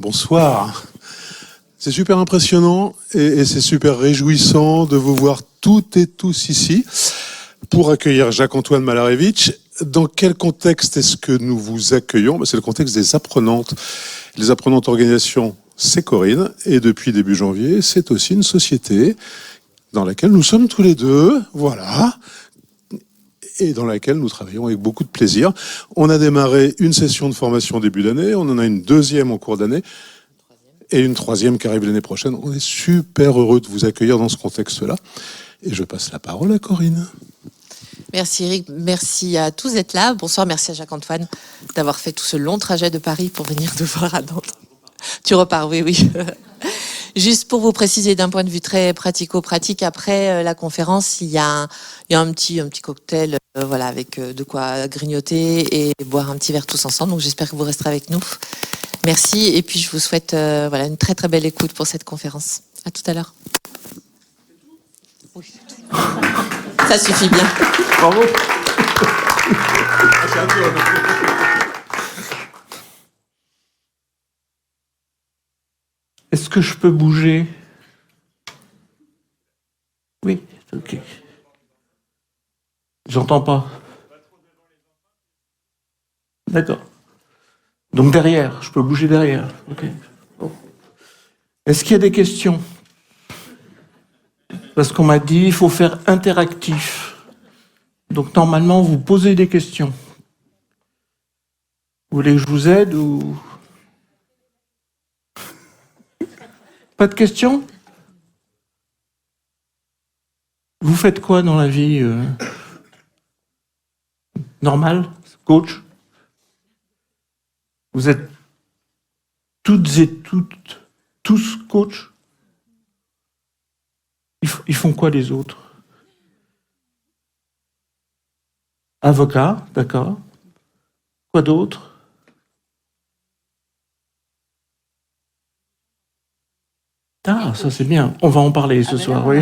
Bonsoir. C'est super impressionnant et c'est super réjouissant de vous voir toutes et tous ici pour accueillir Jacques-Antoine Malarevitch. Dans quel contexte est-ce que nous vous accueillons ? C'est le contexte des apprenantes. Les apprenantes organisations, c'est Corinne, et depuis début janvier, c'est aussi une société dans laquelle nous sommes tous les deux, voilà, et dans laquelle nous travaillons avec beaucoup de plaisir. On a démarré une session de formation début d'année, on en a une deuxième en cours d'année, et une troisième qui arrive l'année prochaine. On est super heureux de vous accueillir dans ce contexte-là. Et je passe la parole à Corinne. Merci Eric, merci à tous d'être là. Bonsoir, merci à Jacques-Antoine d'avoir fait tout ce long trajet de Paris pour venir nous voir à Nantes. Tu repars, oui. Juste pour vous préciser d'un point de vue très pratico-pratique, après la conférence, il y a un petit cocktail voilà, avec de quoi grignoter et boire un petit verre tous ensemble. Donc j'espère que vous resterez avec nous. Merci et puis je vous souhaite voilà, une très très belle écoute pour cette conférence. À tout à l'heure. Oui. Ça suffit bien. Bravo. Est-ce que je peux bouger ? Oui, ok. J'entends pas. D'accord. Donc derrière, je peux bouger derrière. Ok. Bon. Est-ce qu'il y a des questions ? Parce qu'on m'a dit il faut faire interactif. Donc normalement, vous posez des questions. Vous voulez que je vous aide ou... Pas de questions ? Vous faites quoi dans la vie normale, coach ? Vous êtes toutes et tous coach ? Ils font quoi les autres ? Avocat, d'accord. Quoi d'autre ? Ah, ça c'est bien. On va en parler ce soir, oui.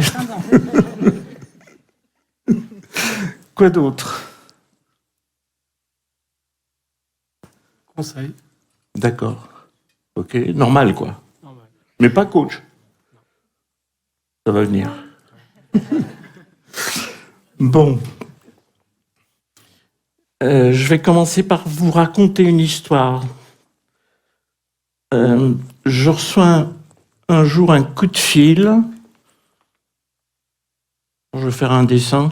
Quoi d'autre ? Conseil. D'accord. Ok, normal quoi. Normal. Mais pas coach. Ça va venir. Bon. Je vais commencer par vous raconter une histoire. Je reçois un jour un coup de fil. Je vais faire un dessin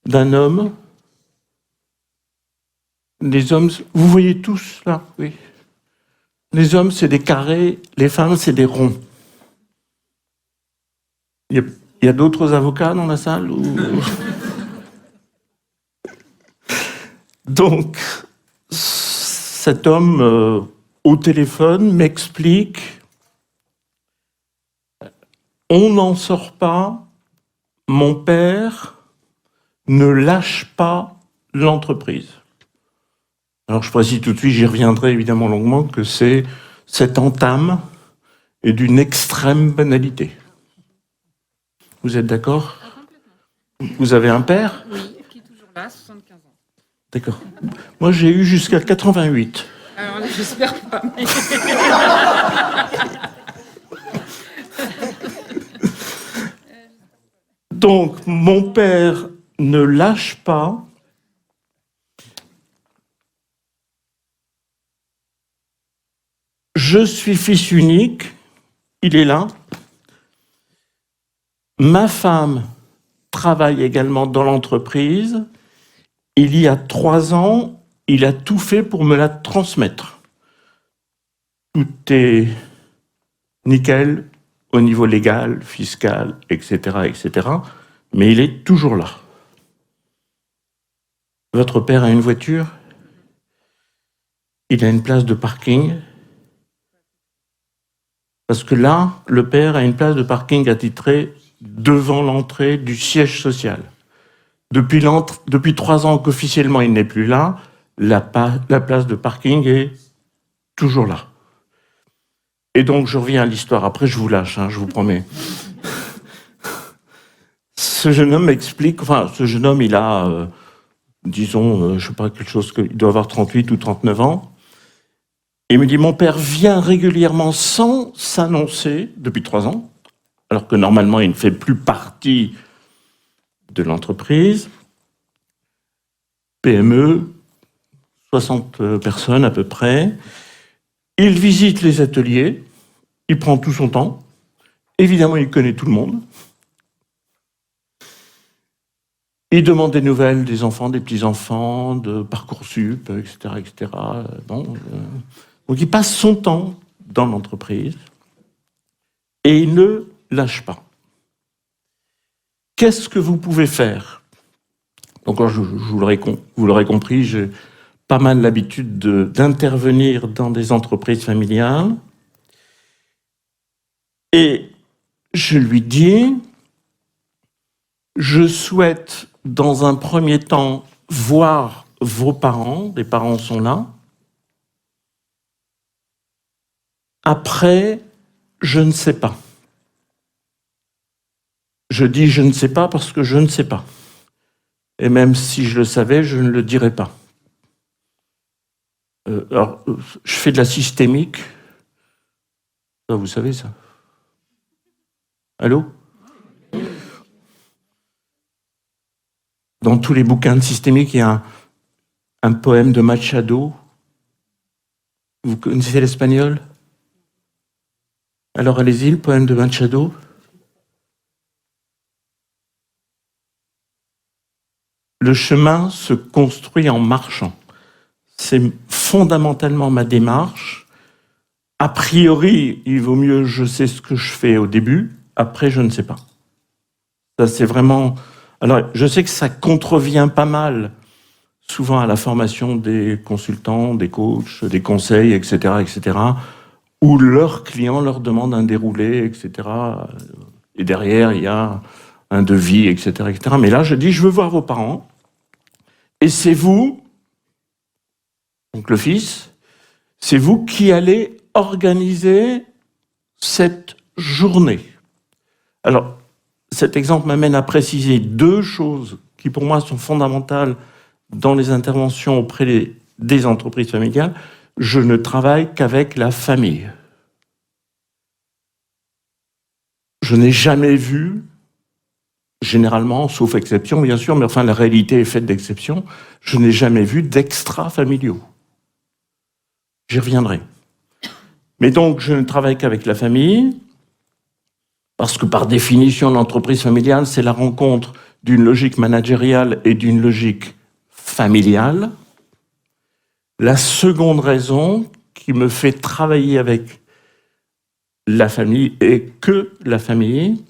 d'un homme. Les hommes, vous voyez tous là, oui. Les hommes, c'est des carrés, les femmes, c'est des ronds. Il y a d'autres avocats dans la salle ou... Donc, cet homme au téléphone m'explique on n'en sort pas, mon père ne lâche pas l'entreprise. Alors je précise tout de suite, j'y reviendrai évidemment longuement, que cette entame est d'une extrême banalité. Vous êtes d'accord ? Vous avez un père ? Oui, qui est toujours là, 75 ans. D'accord. Moi j'ai eu jusqu'à 88. Alors là, j'espère pas. Mais... Donc mon père ne lâche pas. Je suis fils unique, il est là. Ma femme travaille également dans l'entreprise. Il y a 3 ans, il a tout fait pour me la transmettre. Tout est nickel au niveau légal, fiscal, etc., etc. Mais il est toujours là. Votre père a une voiture ? Il a une place de parking ? Parce que là, le père a une place de parking attitrée devant l'entrée du siège social. Depuis 3 ans qu'officiellement il n'est plus là, la place de parking est toujours là. Et donc je reviens à l'histoire. Après je vous lâche, je vous promets. Ce jeune homme m'explique, ce jeune homme il a, disons, je sais pas, quelque chose, il doit avoir 38 ou 39 ans. Il me dit, mon père vient régulièrement sans s'annoncer depuis 3 ans, alors que normalement, il ne fait plus partie de l'entreprise. PME, 60 personnes à peu près. Il visite les ateliers, il prend tout son temps. Évidemment, il connaît tout le monde. Il demande des nouvelles des enfants, des petits-enfants, de Parcoursup, etc., etc. Donc il passe son temps dans l'entreprise et il ne lâche pas. Qu'est-ce que vous pouvez faire? Donc, vous l'aurez compris, j'ai pas mal l'habitude d'intervenir dans des entreprises familiales. Et je lui dis, je souhaite dans un premier temps voir vos parents, les parents sont là. Après, je ne sais pas. Je dis je ne sais pas parce que je ne sais pas. Et même si je le savais, je ne le dirais pas. Alors, je fais de la systémique. Ça, vous savez ça? Allô? Dans tous les bouquins de systémique, il y a un poème de Machado. Vous connaissez l'espagnol? Alors allez-y, le poème de Machado. Le chemin se construit en marchant. C'est fondamentalement ma démarche. A priori, il vaut mieux je sais ce que je fais au début, après je ne sais pas. Ça c'est vraiment... Alors je sais que ça contrevient pas mal souvent à la formation des consultants, des coachs, des conseils, etc., etc., où leurs clients leur demandent un déroulé, etc., et derrière il y a un devis, etc., etc. Mais là je dis je veux voir vos parents, et c'est vous, donc le fils, c'est vous qui allez organiser cette journée. Alors, cet exemple m'amène à préciser 2 choses qui, pour moi, sont fondamentales dans les interventions auprès des entreprises familiales. Je ne travaille qu'avec la famille. Je n'ai jamais vu, généralement, sauf exception, bien sûr, mais enfin, la réalité est faite d'exceptions, je n'ai jamais vu d'extra-familiaux. J'y reviendrai. Mais donc, je ne travaille qu'avec la famille, parce que par définition, l'entreprise familiale, c'est la rencontre d'une logique managériale et d'une logique familiale. La seconde raison qui me fait travailler avec la famille et que la famille,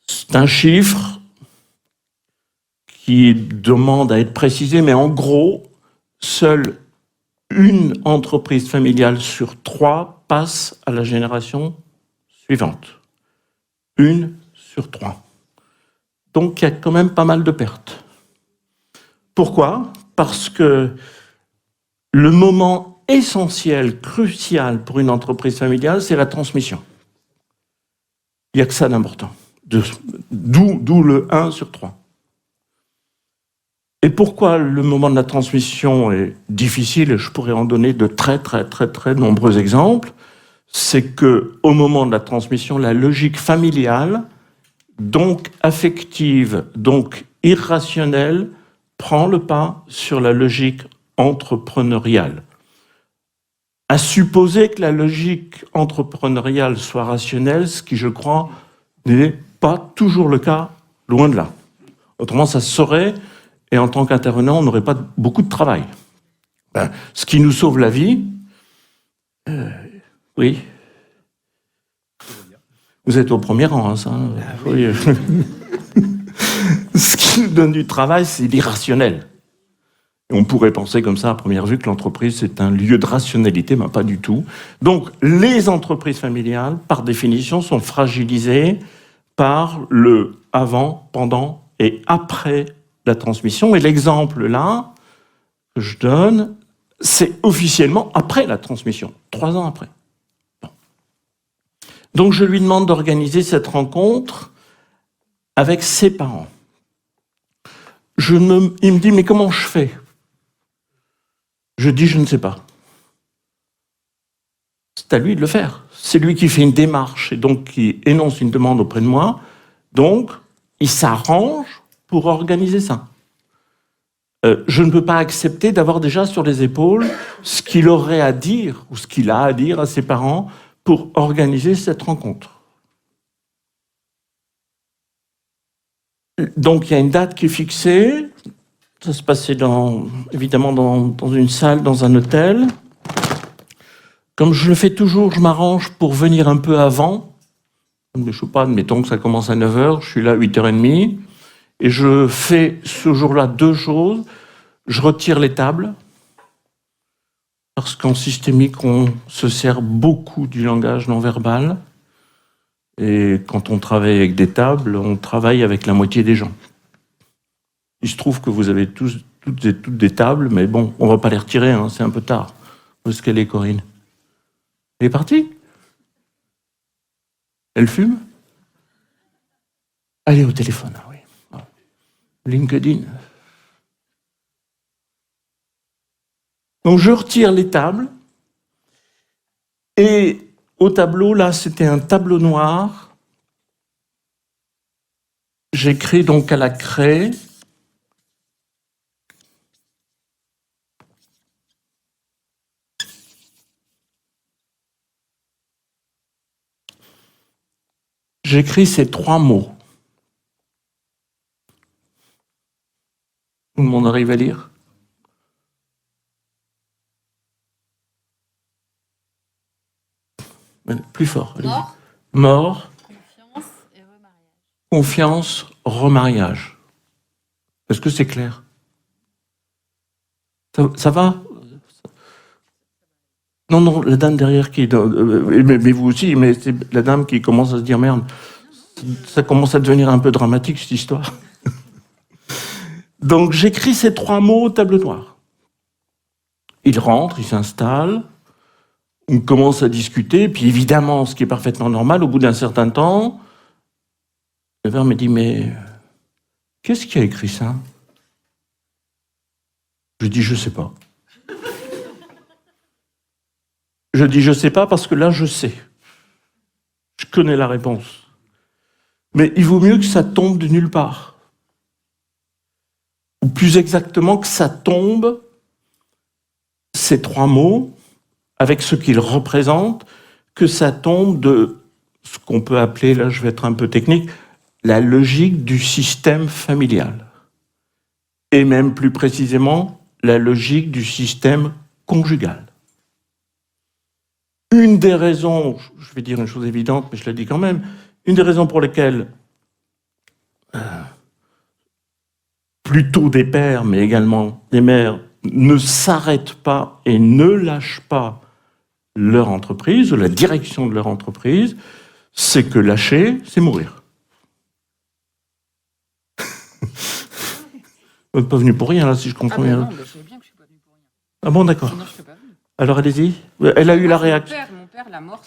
c'est un chiffre qui demande à être précisé, mais en gros, seule une entreprise familiale sur 3 passe à la génération suivante. 1 sur 3. Donc il y a quand même pas mal de pertes. Pourquoi? Parce que le moment essentiel, crucial pour une entreprise familiale, c'est la transmission. Il n'y a que ça d'important. D'où le 1 sur 3. Et pourquoi le moment de la transmission est difficile, et je pourrais en donner de très nombreux exemples, c'est qu'au moment de la transmission, la logique familiale, donc affective, donc irrationnelle, prend le pas sur la logique entrepreneuriale. À supposer que la logique entrepreneuriale soit rationnelle, ce qui, je crois, n'est pas toujours le cas, loin de là. Autrement, ça se saurait, et en tant qu'intervenant, on n'aurait pas beaucoup de travail. Ce qui nous sauve la vie, oui. Vous êtes au premier rang, hein, ça. Oui. Ce qui nous donne du travail, c'est l'irrationnel. Et on pourrait penser comme ça, à première vue, que l'entreprise, c'est un lieu de rationalité, mais pas du tout. Donc, les entreprises familiales, par définition, sont fragilisées par le avant, pendant et après la transmission. Et l'exemple là que je donne, c'est officiellement après la transmission, 3 ans après. Bon. Donc je lui demande d'organiser cette rencontre avec ses parents. Il me dit, mais comment je fais? Je dis, je ne sais pas. c'est à lui de le faire. C'est lui qui fait une démarche et donc qui énonce une demande auprès de moi. Donc, il s'arrange pour organiser ça. Je ne peux pas accepter d'avoir déjà sur les épaules ce qu'il aurait à dire ou ce qu'il a à dire à ses parents pour organiser cette rencontre. Donc, il y a une date qui est fixée. Ça se passait évidemment dans une salle, dans un hôtel. Comme je le fais toujours, je m'arrange pour venir un peu avant. Je ne sais pas, admettons que ça commence à 9h, je suis là à 8h30. Et je fais ce jour-là 2 choses. Je retire les tables, parce qu'en systémique, on se sert beaucoup du langage non verbal. Et quand on travaille avec des tables, on travaille avec la moitié des gens. Il se trouve que vous avez toutes des tables, mais bon, on ne va pas les retirer, hein, c'est un peu tard. Où est-ce qu'elle est, Corinne? Elle est partie? Elle fume? Elle est au téléphone, ah oui. LinkedIn. Donc je retire les tables, et au tableau, là, c'était un tableau noir. J'écris donc à la craie. J'écris ces 3 mots. Tout le monde arrive à lire? Plus fort. Mort. Mort. Confiance et remariage. Confiance, remariage. Est-ce que c'est clair? Ça va? Non, la dame derrière qui... mais vous aussi, mais c'est la dame qui commence à se dire, merde, ça commence à devenir un peu dramatique, cette histoire. Donc, j'écris ces 3 mots au tableau noir. Il rentre, il s'installe, on commence à discuter, puis évidemment, ce qui est parfaitement normal, au bout d'un certain temps, le verre me dit, mais qu'est-ce qui a écrit ça? Je dis, je sais pas. Je dis, je sais pas parce que là, je sais. Je connais la réponse. Mais il vaut mieux que ça tombe de nulle part. Ou plus exactement, que ça tombe, ces 3 mots, avec ce qu'ils représentent, que ça tombe de ce qu'on peut appeler, là je vais être un peu technique, la logique du système familial. Et même plus précisément, la logique du système conjugal. Une des raisons, je vais dire une chose évidente, mais je la dis quand même, une des raisons pour lesquelles plutôt des pères, mais également des mères, ne s'arrêtent pas et ne lâchent pas leur entreprise, ou la direction de leur entreprise, c'est que lâcher, c'est mourir. Vous n'êtes pas venu pour rien, là, si je comprends bien. Non, je sais bien que je ne suis pas venue pour rien. Ah bon, d'accord. Sinon, je ne serais pas venue. Alors, allez-y. Elle a eu la réaction. Mon père, la mort,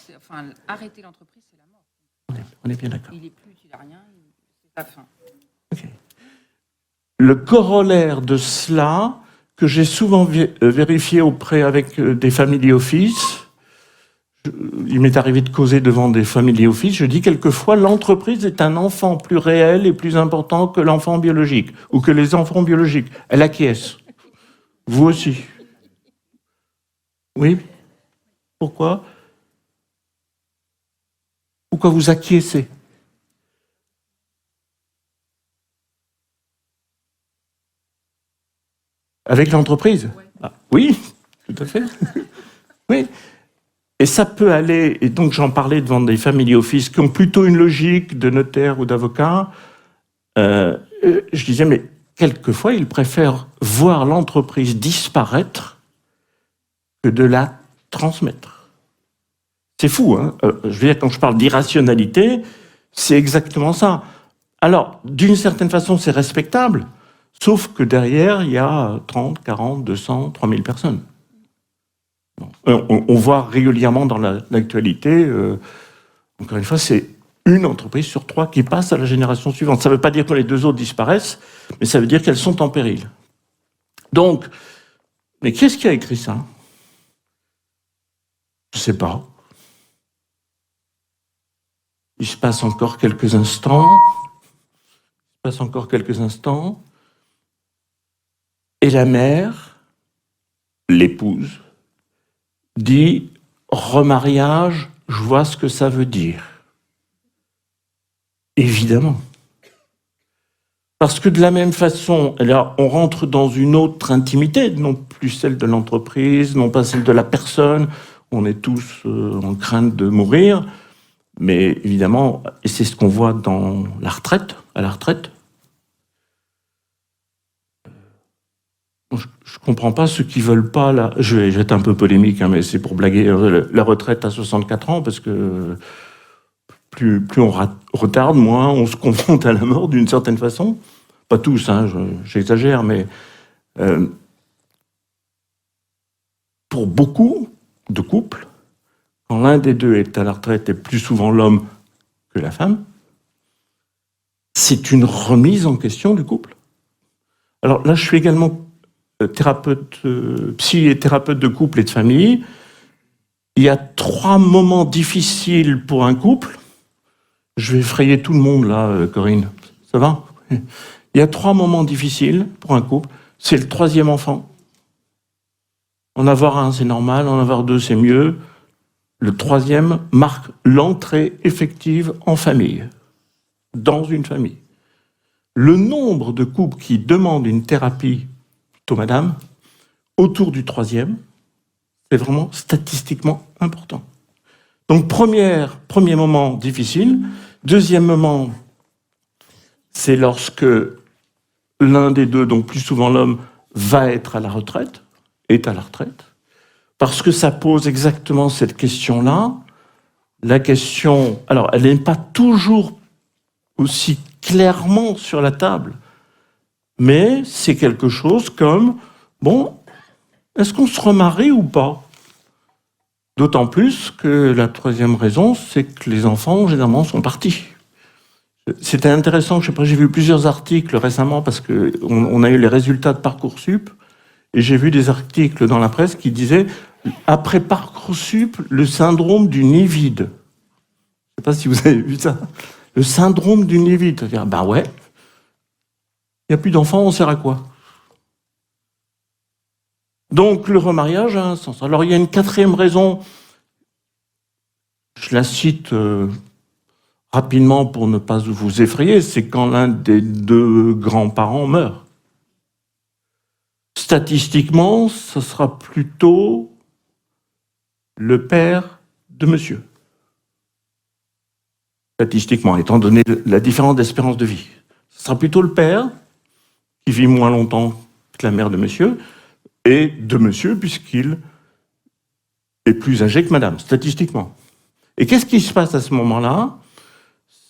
arrêter l'entreprise, c'est la mort. On est bien d'accord. Il n'est plus utile à rien, c'est la fin. Okay. Le corollaire de cela, que j'ai souvent vérifié avec des family office, il m'est arrivé de causer devant des family office, je dis quelquefois l'entreprise est un enfant plus réel et plus important que l'enfant biologique, ou que les enfants biologiques. Elle acquiesce. Vous aussi. Oui? Pourquoi? Pourquoi vous acquiescez? Avec l'entreprise? Ah, oui, tout à fait. Oui. Et ça peut aller, et donc j'en parlais devant des family office qui ont plutôt une logique de notaire ou d'avocat. Je disais, mais quelquefois, ils préfèrent voir l'entreprise disparaître que de la transmettre. C'est fou, hein? Je veux dire, quand je parle d'irrationalité, c'est exactement ça. Alors, d'une certaine façon, c'est respectable, sauf que derrière, il y a 30, 40, 200, 3000 personnes. On voit régulièrement dans l'actualité, encore une fois, c'est une entreprise sur 3 qui passe à la génération suivante. Ça ne veut pas dire que les 2 autres disparaissent, mais ça veut dire qu'elles sont en péril. Donc, mais qu'est-ce qui a écrit ça? Je ne sais pas. Il se passe encore quelques instants. Et la mère, l'épouse, dit « remariage, je vois ce que ça veut dire ». Évidemment. Parce que de la même façon, là, on rentre dans une autre intimité, non plus celle de l'entreprise, non pas celle de la personne. On est tous en crainte de mourir. Mais évidemment, et c'est ce qu'on voit dans la retraite, à la retraite, je ne comprends pas ceux qui veulent pas, là, je vais être un peu polémique, hein, mais c'est pour blaguer, la retraite à 64 ans, parce que plus on retarde, moins on se confronte à la mort d'une certaine façon. Pas tous, hein, j'exagère, mais pour beaucoup de couples, quand l'un des deux est à la retraite, et plus souvent l'homme que la femme, c'est une remise en question du couple. Alors là, je suis également thérapeute, psy et thérapeute de couple et de famille. Il y a 3 moments difficiles pour un couple. Je vais effrayer tout le monde là, Corinne. Ça va ? Il y a 3 moments difficiles pour un couple. C'est le 3e enfant. En avoir un, c'est normal. En avoir 2, c'est mieux. Le 3e marque l'entrée effective en famille, dans une famille. Le nombre de couples qui demandent une thérapie, plutôt madame, autour du 3e, c'est vraiment statistiquement important. Donc, premier moment difficile. 2e moment, c'est lorsque l'un des deux, donc plus souvent l'homme, est à la retraite. Parce que ça pose exactement cette question-là. La question, alors, elle n'est pas toujours aussi clairement sur la table, mais c'est quelque chose comme, bon, est-ce qu'on se remarie ou pas ? D'autant plus que la 3e raison, c'est que les enfants, généralement, sont partis. C'était intéressant, je sais pas, j'ai vu plusieurs articles récemment parce qu'on a eu les résultats de Parcoursup, et j'ai vu des articles dans la presse qui disaient « Après Parcoursup, le syndrome du nid vide ». Je sais pas si vous avez vu ça. Le syndrome du nid vide. C'est-à-dire, ben ouais, il n'y a plus d'enfants, on sert à quoi ? Donc, le remariage a un sens. Alors, il y a une 4e raison, je la cite rapidement pour ne pas vous effrayer, c'est quand l'un des 2 grands-parents meurt. Statistiquement, ce sera plutôt le père de monsieur. Statistiquement, étant donné la différence d'espérance de vie. Ce sera plutôt le père, qui vit moins longtemps que la mère de monsieur, et de monsieur, puisqu'il est plus âgé que madame, statistiquement. Et qu'est-ce qui se passe à ce moment-là ?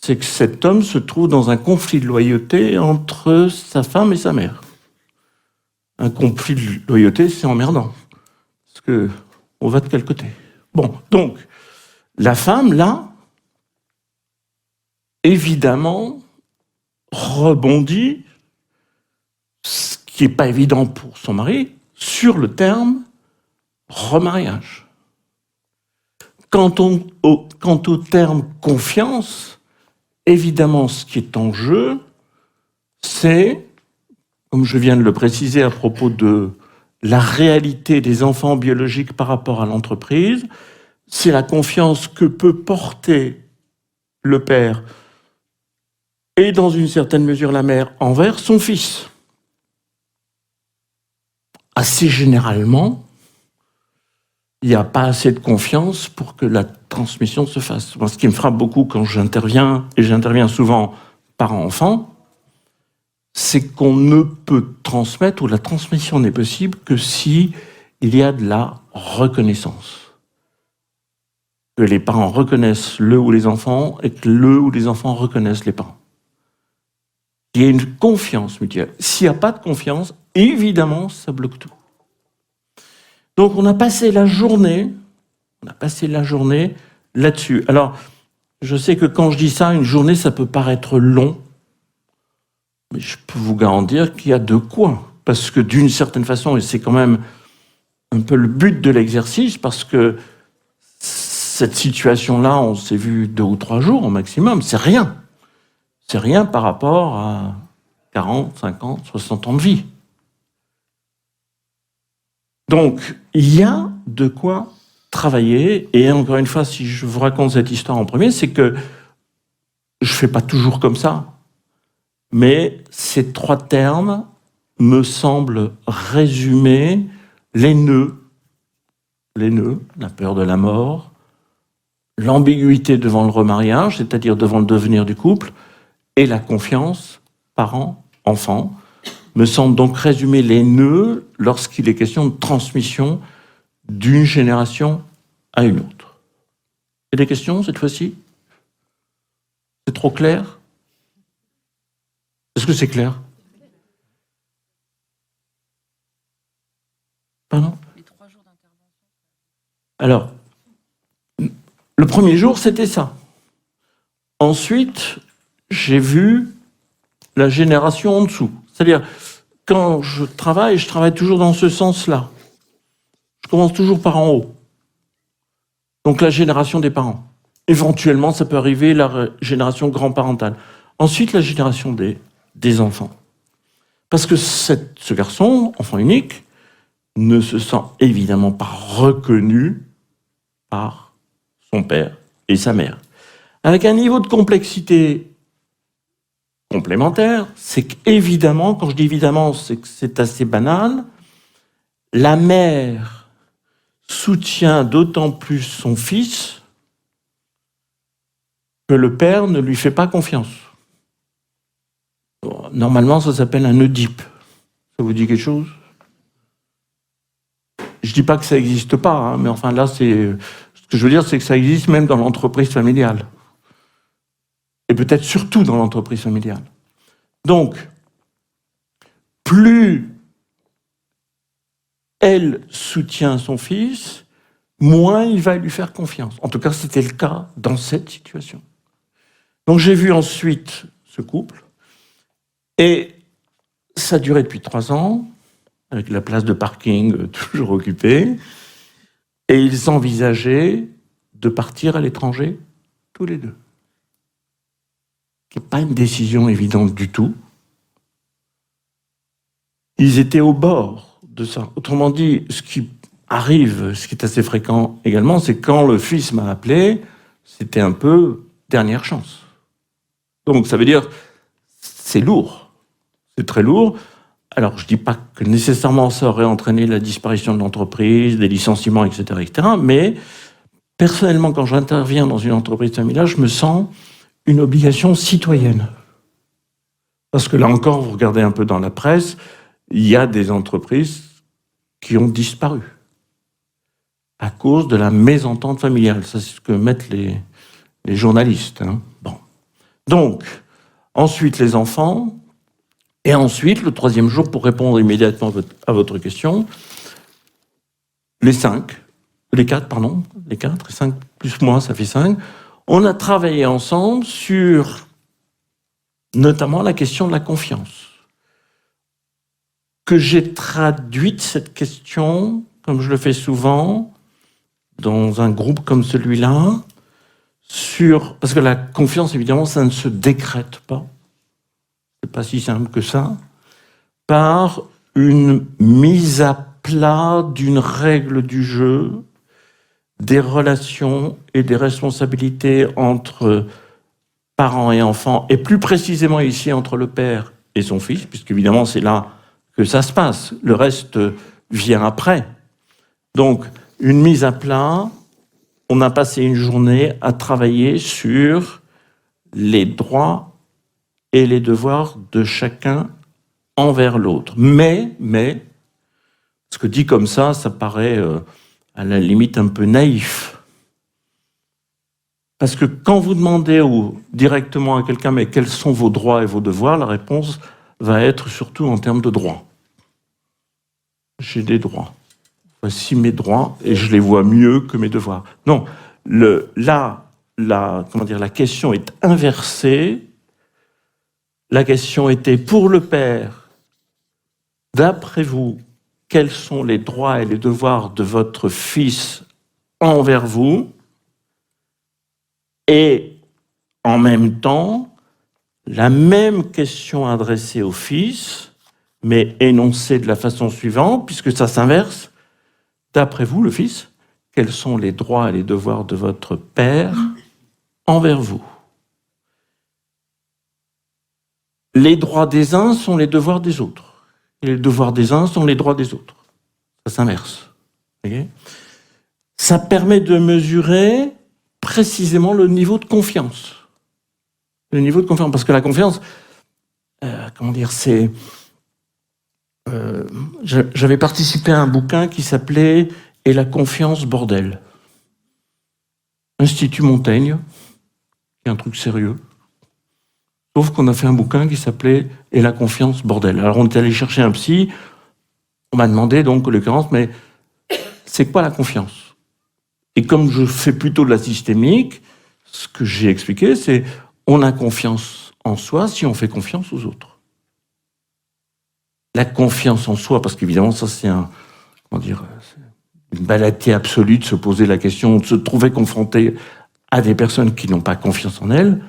C'est que cet homme se trouve dans un conflit de loyauté entre sa femme et sa mère. Un conflit de loyauté, c'est emmerdant. Parce que on va de quel côté ? Bon, donc, la femme, là, évidemment, rebondit, ce qui n'est pas évident pour son mari, sur le terme remariage. Quant au terme confiance, évidemment, ce qui est en jeu, c'est, comme je viens de le préciser à propos de la réalité des enfants biologiques par rapport à l'entreprise, c'est la confiance que peut porter le père et, dans une certaine mesure, la mère envers son fils. Assez généralement, il n'y a pas assez de confiance pour que la transmission se fasse. Moi, ce qui me frappe beaucoup quand j'interviens, et j'interviens souvent parent-enfant, c'est qu'on ne peut transmettre, ou la transmission n'est possible, que si il y a de la reconnaissance. Que les parents reconnaissent le ou les enfants, et que le ou les enfants reconnaissent les parents. Il y a une confiance mutuelle. S'il n'y a pas de confiance, évidemment, ça bloque tout. Donc, on a passé la journée là-dessus. Alors, je sais que quand je dis ça, une journée, ça peut paraître long, mais je peux vous garantir qu'il y a de quoi. Parce que d'une certaine façon, et c'est quand même un peu le but de l'exercice, parce que cette situation-là, on s'est vu 2 ou 3 jours au maximum, c'est rien. C'est rien par rapport à 40, 50, 60 ans de vie. Donc, il y a de quoi travailler. Et encore une fois, si je vous raconte cette histoire en premier, c'est que je ne fais pas toujours comme ça. Mais ces 3 termes me semblent résumer les nœuds, la peur de la mort, l'ambiguïté devant le remariage, c'est-à-dire devant le devenir du couple, et la confiance, parents-enfants, me semblent donc résumer les nœuds lorsqu'il est question de transmission d'une génération à une autre. Il y a des questions cette fois-ci? C'est trop clair? Est-ce que c'est clair? Pardon? Les 3 jours d'intervention. Alors, le premier jour, c'était ça. Ensuite, j'ai vu la génération en dessous. C'est-à-dire, quand je travaille toujours dans ce sens-là. Je commence toujours par en haut. Donc la génération des parents. Éventuellement, ça peut arriver la génération grand-parentale. Ensuite, la génération des enfants. Parce que ce garçon, enfant unique, ne se sent évidemment pas reconnu par son père et sa mère. Avec un niveau de complexité complémentaire, c'est qu'évidemment, quand je dis évidemment, c'est que c'est assez banal, la mère soutient d'autant plus son fils que le père ne lui fait pas confiance. Normalement, ça s'appelle un Oedipe. Ça vous dit quelque chose? Je ne dis pas que ça n'existe pas, hein, mais enfin là, ce que je veux dire, c'est que ça existe même dans l'entreprise familiale. Et peut-être surtout dans l'entreprise familiale. Donc, plus elle soutient son fils, moins il va lui faire confiance. En tout cas, c'était le cas dans cette situation. Donc j'ai vu ensuite ce couple, et ça durait depuis 3 ans, avec la place de parking toujours occupée, et ils envisageaient de partir à l'étranger, tous les deux. Ce n'est pas une décision évidente du tout. Ils étaient au bord de ça. Autrement dit, ce qui arrive, ce qui est assez fréquent également, c'est quand le fils m'a appelé, c'était un peu dernière chance. Donc ça veut dire, c'est lourd, c'est très lourd. Alors je ne dis pas que nécessairement ça aurait entraîné la disparition de l'entreprise, des licenciements, etc., etc., mais personnellement, quand j'interviens dans une entreprise familiale, je me sens une obligation citoyenne. Parce que là encore, vous regardez un peu dans la presse, il y a des entreprises qui ont disparu à cause de la mésentente familiale. Ça, c'est ce que mettent les journalistes. Hein. Bon. Donc, ensuite les enfants, et ensuite, le 3e jour, pour répondre immédiatement à votre question, les 4 et 5, plus moi, ça fait 5, on a travaillé ensemble sur notamment la question de la confiance. Que j'ai traduite cette question, comme je le fais souvent, dans un groupe comme celui-là, parce que la confiance, évidemment, ça ne se décrète pas. C'est pas si simple que ça. Par une mise à plat d'une règle du jeu, des relations et des responsabilités entre parents et enfants, et plus précisément ici entre le père et son fils, puisqu'évidemment c'est là que ça se passe. Le reste vient après. Donc, une mise à plat, on a passé une journée à travailler sur les droits et les devoirs de chacun envers l'autre. Mais, ce que dit comme ça paraît à la limite un peu naïf. Parce que quand vous demandez directement à quelqu'un « mais quels sont vos droits et vos devoirs ?», la réponse va être surtout en termes de droits. J'ai des droits. Voici mes droits et je les vois mieux que mes devoirs. Non, la question est inversée. La question était pour le père, d'après vous, quels sont les droits et les devoirs de votre fils envers vous? Et en même temps, la même question adressée au fils, mais énoncée de la façon suivante, puisque ça s'inverse. D'après vous, le fils, quels sont les droits et les devoirs de votre père envers vous? Les droits des uns sont les devoirs des autres. Et les devoirs des uns sont les droits des autres. Ça s'inverse. Okay. Ça permet de mesurer précisément le niveau de confiance. Le niveau de confiance. Parce que la confiance, c'est... j'avais participé à un bouquin qui s'appelait « Et la confiance, bordel ». Institut Montaigne, qui est un truc sérieux. Sauf qu'on a fait un bouquin qui s'appelait « Et la confiance, bordel ». Alors on est allé chercher un psy, on m'a demandé donc, en l'occurrence, mais c'est quoi la confiance? Et comme je fais plutôt de la systémique, ce que j'ai expliqué, c'est on a confiance en soi si on fait confiance aux autres. La confiance en soi, parce qu'évidemment, ça c'est une banalité absolue de se poser la question, de se trouver confronté à des personnes qui n'ont pas confiance en elles.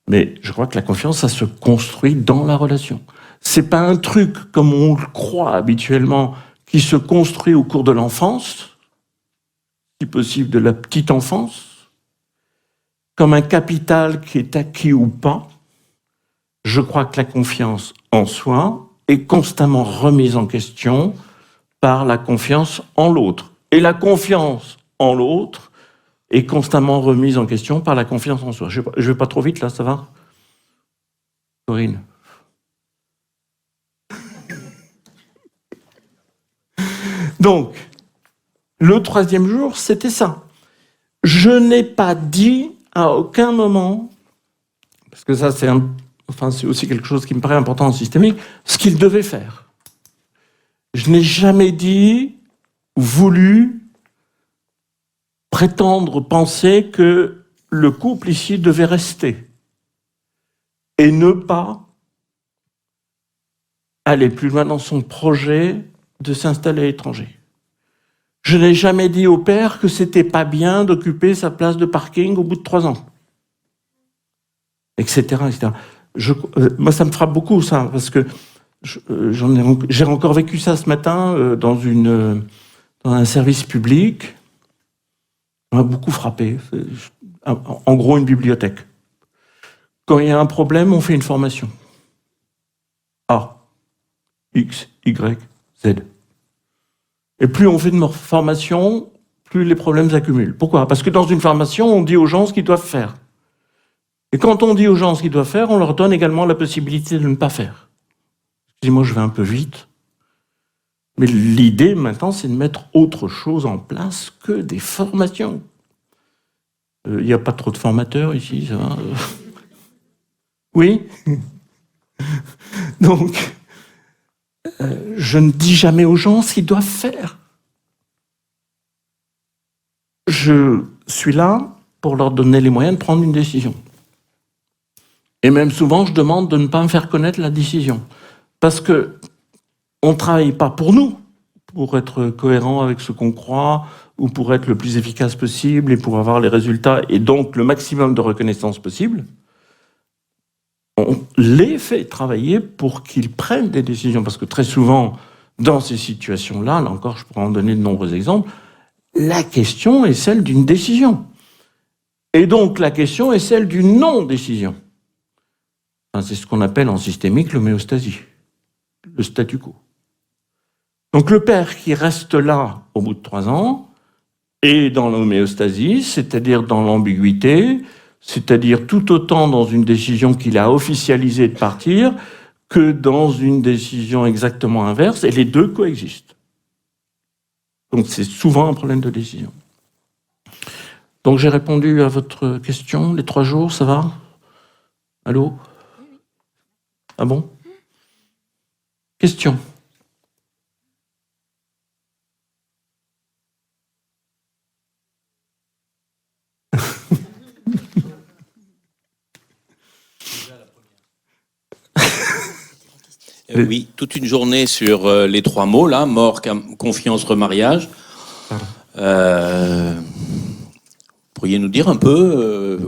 Mais je crois que la confiance, ça se construit dans la relation. C'est pas un truc, comme on le croit habituellement, qui se construit au cours de l'enfance, si possible de la petite enfance, comme un capital qui est acquis ou pas. Je crois que la confiance en soi est constamment remise en question par la confiance en l'autre. Et la confiance en l'autre est constamment remise en question par la confiance en soi. Je vais pas trop vite, là, ça va? Corinne? Donc, le troisième jour, c'était ça. Je n'ai pas dit à aucun moment, parce que ça, c'est aussi quelque chose qui me paraît important en systémique, ce qu'il devait faire. Je n'ai jamais dit, voulu, prétendre, penser que le couple ici devait rester et ne pas aller plus loin dans son projet de s'installer à l'étranger. Je n'ai jamais dit au père que c'était pas bien d'occuper sa place de parking au bout de 3 ans, etc., etc. Moi, ça me frappe beaucoup, ça, parce que j'ai encore vécu ça ce matin dans un service public. Ça m'a beaucoup frappé. En gros, une bibliothèque. Quand il y a un problème, on fait une formation. A, X, Y, Z. Et plus on fait de formation, plus les problèmes s'accumulent. Pourquoi? Parce que dans une formation, on dit aux gens ce qu'ils doivent faire. Et quand on dit aux gens ce qu'ils doivent faire, on leur donne également la possibilité de ne pas faire. Excusez-moi, je vais un peu vite. Mais l'idée, maintenant, c'est de mettre autre chose en place que des formations. Il n'y a pas trop de formateurs ici, ça va? Oui? Donc, je ne dis jamais aux gens ce qu'ils doivent faire. Je suis là pour leur donner les moyens de prendre une décision. Et même souvent, je demande de ne pas me faire connaître la décision. Parce que on ne travaille pas pour nous, pour être cohérent avec ce qu'on croit, ou pour être le plus efficace possible, et pour avoir les résultats, et donc le maximum de reconnaissance possible. On les fait travailler pour qu'ils prennent des décisions. Parce que très souvent, dans ces situations-là, là encore, je pourrais en donner de nombreux exemples, la question est celle d'une décision. Et donc, la question est celle d'une non-décision. Enfin, c'est ce qu'on appelle en systémique l'homéostasie, le statu quo. Donc, le père qui reste là au bout de 3 ans est dans l'homéostasie, c'est-à-dire dans l'ambiguïté, c'est-à-dire tout autant dans une décision qu'il a officialisée de partir que dans une décision exactement inverse, et les deux coexistent. Donc c'est souvent un problème de décision. Donc j'ai répondu à votre question, les 3 jours, ça va? Allô? Ah bon? Question? Oui, toute une journée sur les 3 mots, là, mort, confiance, remariage. pourriez nous dire un peu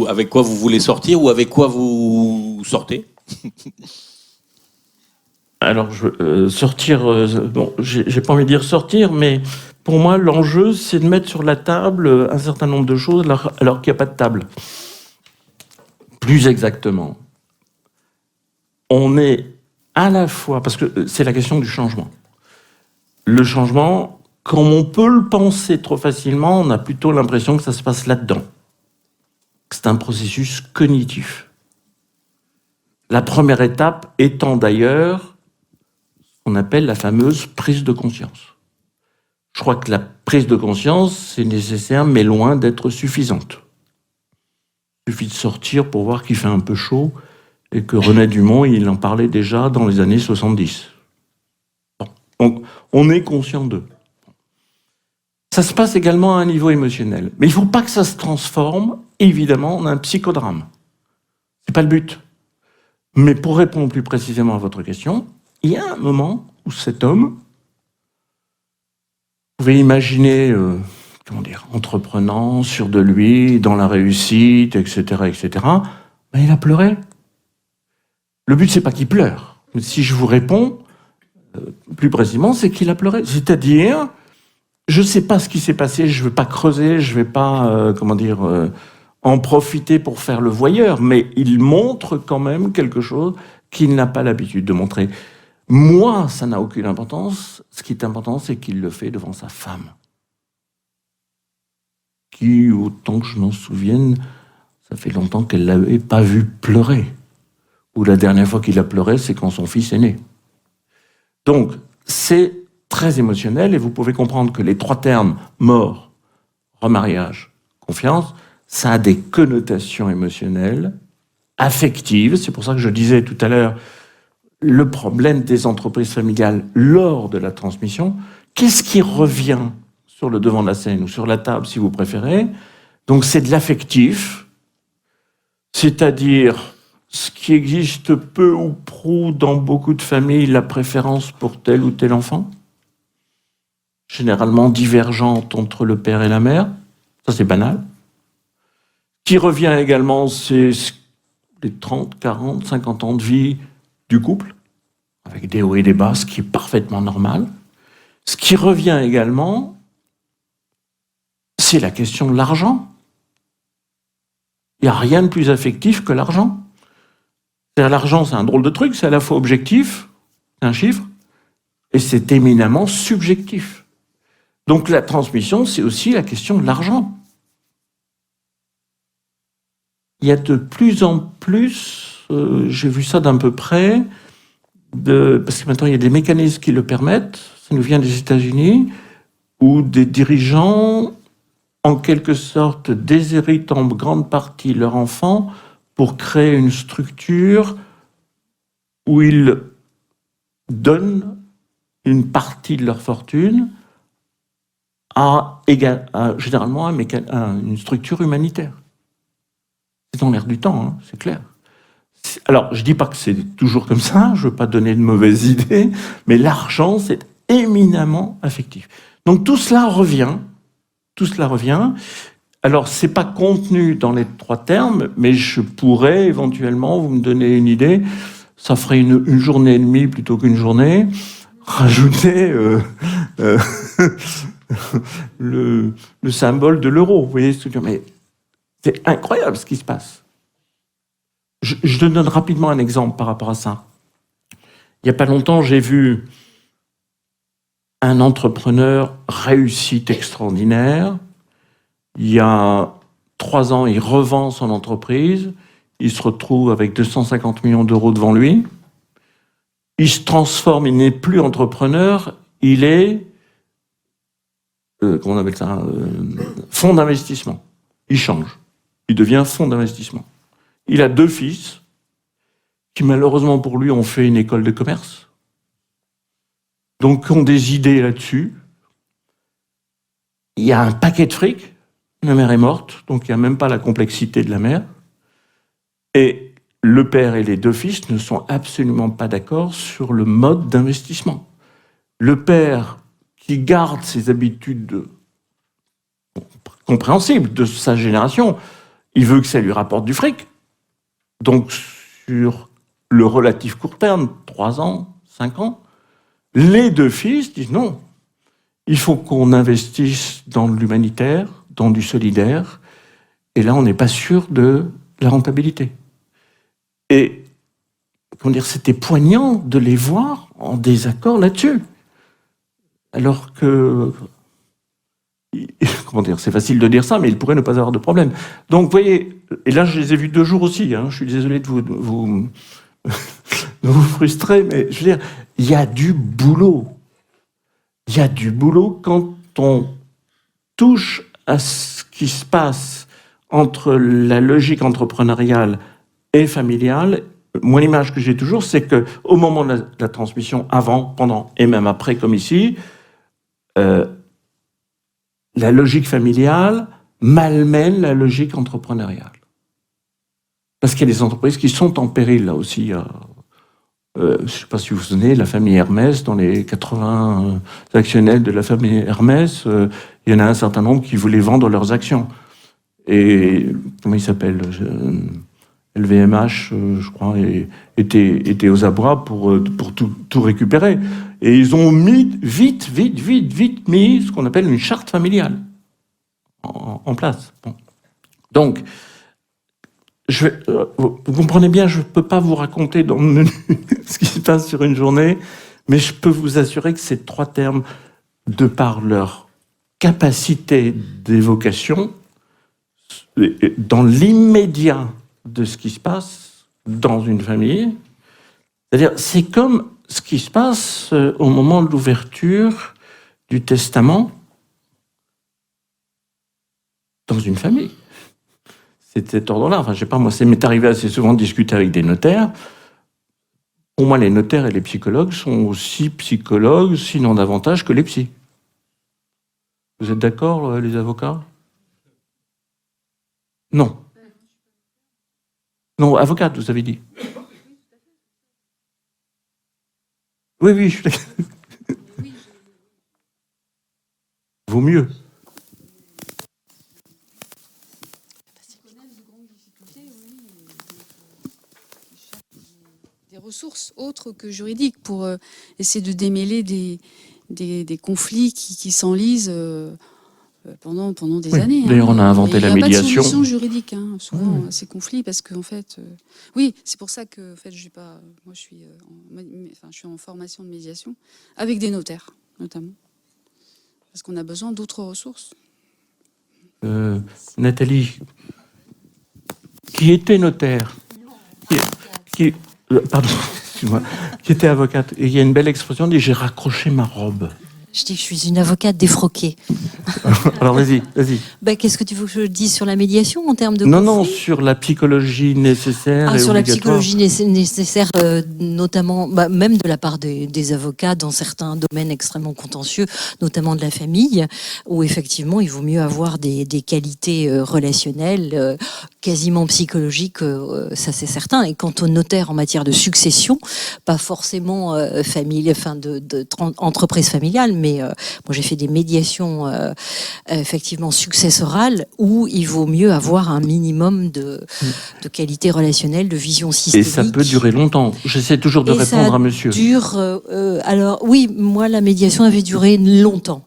avec quoi vous voulez sortir ou avec quoi vous sortez? Alors, sortir, bon, j'ai pas envie de dire sortir, mais pour moi, l'enjeu, c'est de mettre sur la table un certain nombre de choses alors qu'il n'y a pas de table. Plus exactement, on est à la fois, parce que c'est la question du changement. Le changement, comme on peut le penser trop facilement, on a plutôt l'impression que ça se passe là-dedans. C'est un processus cognitif. La première étape étant d'ailleurs qu'on appelle la fameuse prise de conscience. Je crois que la prise de conscience, c'est nécessaire, mais loin d'être suffisante. Il suffit de sortir pour voir qu'il fait un peu chaud et que René Dumont, il en parlait déjà dans les années 70. Bon. Donc, on est conscient d'eux. Ça se passe également à un niveau émotionnel. Mais il ne faut pas que ça se transforme, évidemment, en un psychodrame. Ce n'est pas le but. Mais pour répondre plus précisément à votre question, il y a un moment où cet homme, vous pouvez imaginer, entreprenant, sûr de lui, dans la réussite, etc., ben, il a pleuré. Le but, c'est pas qu'il pleure. Mais si je vous réponds, plus précisément, c'est qu'il a pleuré. C'est-à-dire, je sais pas ce qui s'est passé, je veux pas creuser, je vais pas, en profiter pour faire le voyeur, mais il montre quand même quelque chose qu'il n'a pas l'habitude de montrer. Moi, ça n'a aucune importance. Ce qui est important, c'est qu'il le fait devant sa femme. Qui, autant que je m'en souvienne, ça fait longtemps qu'elle ne l'avait pas vu pleurer. Ou la dernière fois qu'il a pleuré, c'est quand son fils est né. Donc, c'est très émotionnel et vous pouvez comprendre que les 3 termes, mort, remariage, confiance, ça a des connotations émotionnelles, affectives. C'est pour ça que je disais tout à l'heure, le problème des entreprises familiales lors de la transmission, qu'est-ce qui revient sur le devant de la scène ou sur la table, si vous préférez? Donc, c'est de l'affectif, c'est-à-dire ce qui existe peu ou prou dans beaucoup de familles, la préférence pour tel ou tel enfant, généralement divergente entre le père et la mère, ça c'est banal. Ce qui revient également, c'est les 30, 40, 50 ans de vie du couple, avec des hauts et des bas, ce qui est parfaitement normal. Ce qui revient également, c'est la question de l'argent. Il n'y a rien de plus affectif que l'argent. C'est-à-dire, l'argent, c'est un drôle de truc, c'est à la fois objectif, c'est un chiffre, et c'est éminemment subjectif. Donc la transmission, c'est aussi la question de l'argent. Il y a de plus en plus, j'ai vu ça d'un peu près, parce que maintenant il y a des mécanismes qui le permettent, ça nous vient des États-Unis, où des dirigeants, en quelque sorte, déshéritent en grande partie leur enfant pour créer une structure où ils donnent une partie de leur fortune à généralement une structure humanitaire. C'est dans l'air du temps, hein, c'est clair. Alors, je ne dis pas que c'est toujours comme ça, je ne veux pas donner de mauvaises idées, mais l'argent, c'est éminemment affectif. Donc tout cela revient. Alors, ce n'est pas contenu dans les 3 termes, mais je pourrais éventuellement, vous me donner une idée, ça ferait une journée et demie plutôt qu'une journée, rajouter le symbole de l'euro. Vous voyez ce que je veux dire? Mais c'est incroyable ce qui se passe. Je donne rapidement un exemple par rapport à ça. Il n'y a pas longtemps, j'ai vu un entrepreneur réussite extraordinaire. Il y a 3 ans, il revend son entreprise. Il se retrouve avec 250 millions d'euros devant lui. Il se transforme, il n'est plus entrepreneur, il est, comment on appelle ça, fonds d'investissement. Il change. Il devient fonds d'investissement. Il a 2 fils qui, malheureusement pour lui, ont fait une école de commerce. Donc, ont des idées là-dessus. Il y a un paquet de fric. La mère est morte, donc il n'y a même pas la complexité de la mère. Et le père et les 2 fils ne sont absolument pas d'accord sur le mode d'investissement. Le père, qui garde ses habitudes compréhensible de sa génération. Il veut que ça lui rapporte du fric. Donc, sur le relatif court terme, 3 ans, 5 ans, les deux fils disent non. Il faut qu'on investisse dans l'humanitaire, dans du solidaire, et là, on n'est pas sûr de la rentabilité. Et, comment dire, c'était poignant de les voir en désaccord là-dessus. Alors que, comment dire, c'est facile de dire ça, mais ils pourraient ne pas avoir de problème. Donc, vous voyez, et là, je les ai vus 2 jours aussi, je suis désolé de vous frustrer, mais je veux dire, il y a du boulot. Il y a du boulot quand on touche à ce qui se passe entre la logique entrepreneuriale et familiale. Moi, l'image que j'ai toujours, c'est qu'au moment de la transmission, avant, pendant et même après, comme ici, la logique familiale malmène la logique entrepreneuriale. Parce qu'il y a des entreprises qui sont en péril, là aussi. Je ne sais pas si vous vous souvenez, la famille Hermès, dans les 80 actionnaires de la famille Hermès, il y en a un certain nombre qui voulaient vendre leurs actions. Et, comment il s'appelle LVMH, je crois, était aux abois pour tout récupérer. Et ils ont vite mis ce qu'on appelle une charte familiale en place. Bon. Donc, vous comprenez bien, je ne peux pas vous raconter dans le menu ce qui se passe sur une journée, mais je peux vous assurer que ces 3 termes, de par leur capacité d'évocation, dans l'immédiat de ce qui se passe dans une famille, c'est-à-dire, c'est comme ce qui se passe au moment de l'ouverture du testament dans une famille. C'est de cet ordre-là. Enfin, je sais pas, moi, ça m'est arrivé assez souvent de discuter avec des notaires. Pour moi, les notaires et les psychologues sont aussi psychologues, sinon davantage que les psys. Vous êtes d'accord, les avocats? Non. Non, avocate, vous avez dit. Oui, je suis d'accord. Vaut mieux. Des ressources autres que juridiques pour essayer de démêler des conflits qui s'enlisent pendant des années. D'ailleurs, on a inventé la médiation. Il n'y a pas de solution juridique, souvent, à ces conflits, parce qu'en fait... oui, c'est pour ça que, en fait, je suis en formation de médiation, avec des notaires, notamment. Parce qu'on a besoin d'autres ressources. Nathalie, qui était notaire, pardon, excuse-moi, qui était avocate, et il y a une belle expression, elle dit « j'ai raccroché ma robe ». Je dis que je suis une avocate défroquée. Alors vas-y. Qu'est-ce que tu veux que je dise sur la médiation en termes de Non, sur la psychologie nécessaire et sur obligatoire. la psychologie nécessaire, notamment, même de la part des avocats dans certains domaines extrêmement contentieux, notamment de la famille, où effectivement il vaut mieux avoir des qualités relationnelles, quasiment psychologiques, ça c'est certain. Et quant au notaire en matière de succession, pas forcément entreprise familiale, mais moi j'ai fait des médiations effectivement successorales où il vaut mieux avoir un minimum de qualité relationnelle, de vision systémique. Et ça peut durer longtemps. J'essaie toujours de répondre à monsieur. Alors oui, moi la médiation avait duré longtemps.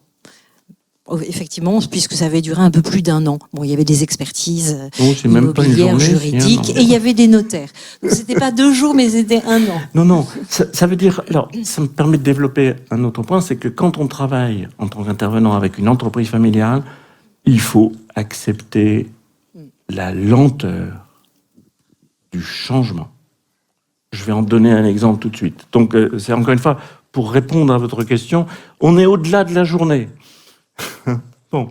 Effectivement, puisque ça avait duré un peu plus d'1 an. Bon, il y avait des expertises immobilières, juridiques, et il y avait des notaires. Donc c'était pas 2 jours, mais c'était 1 an. Non, ça veut dire... Alors, ça me permet de développer un autre point, c'est que quand on travaille en tant qu'intervenant avec une entreprise familiale, il faut accepter la lenteur du changement. Je vais en donner un exemple tout de suite. Donc, c'est encore une fois, pour répondre à votre question, on est au-delà de la journée. Bon.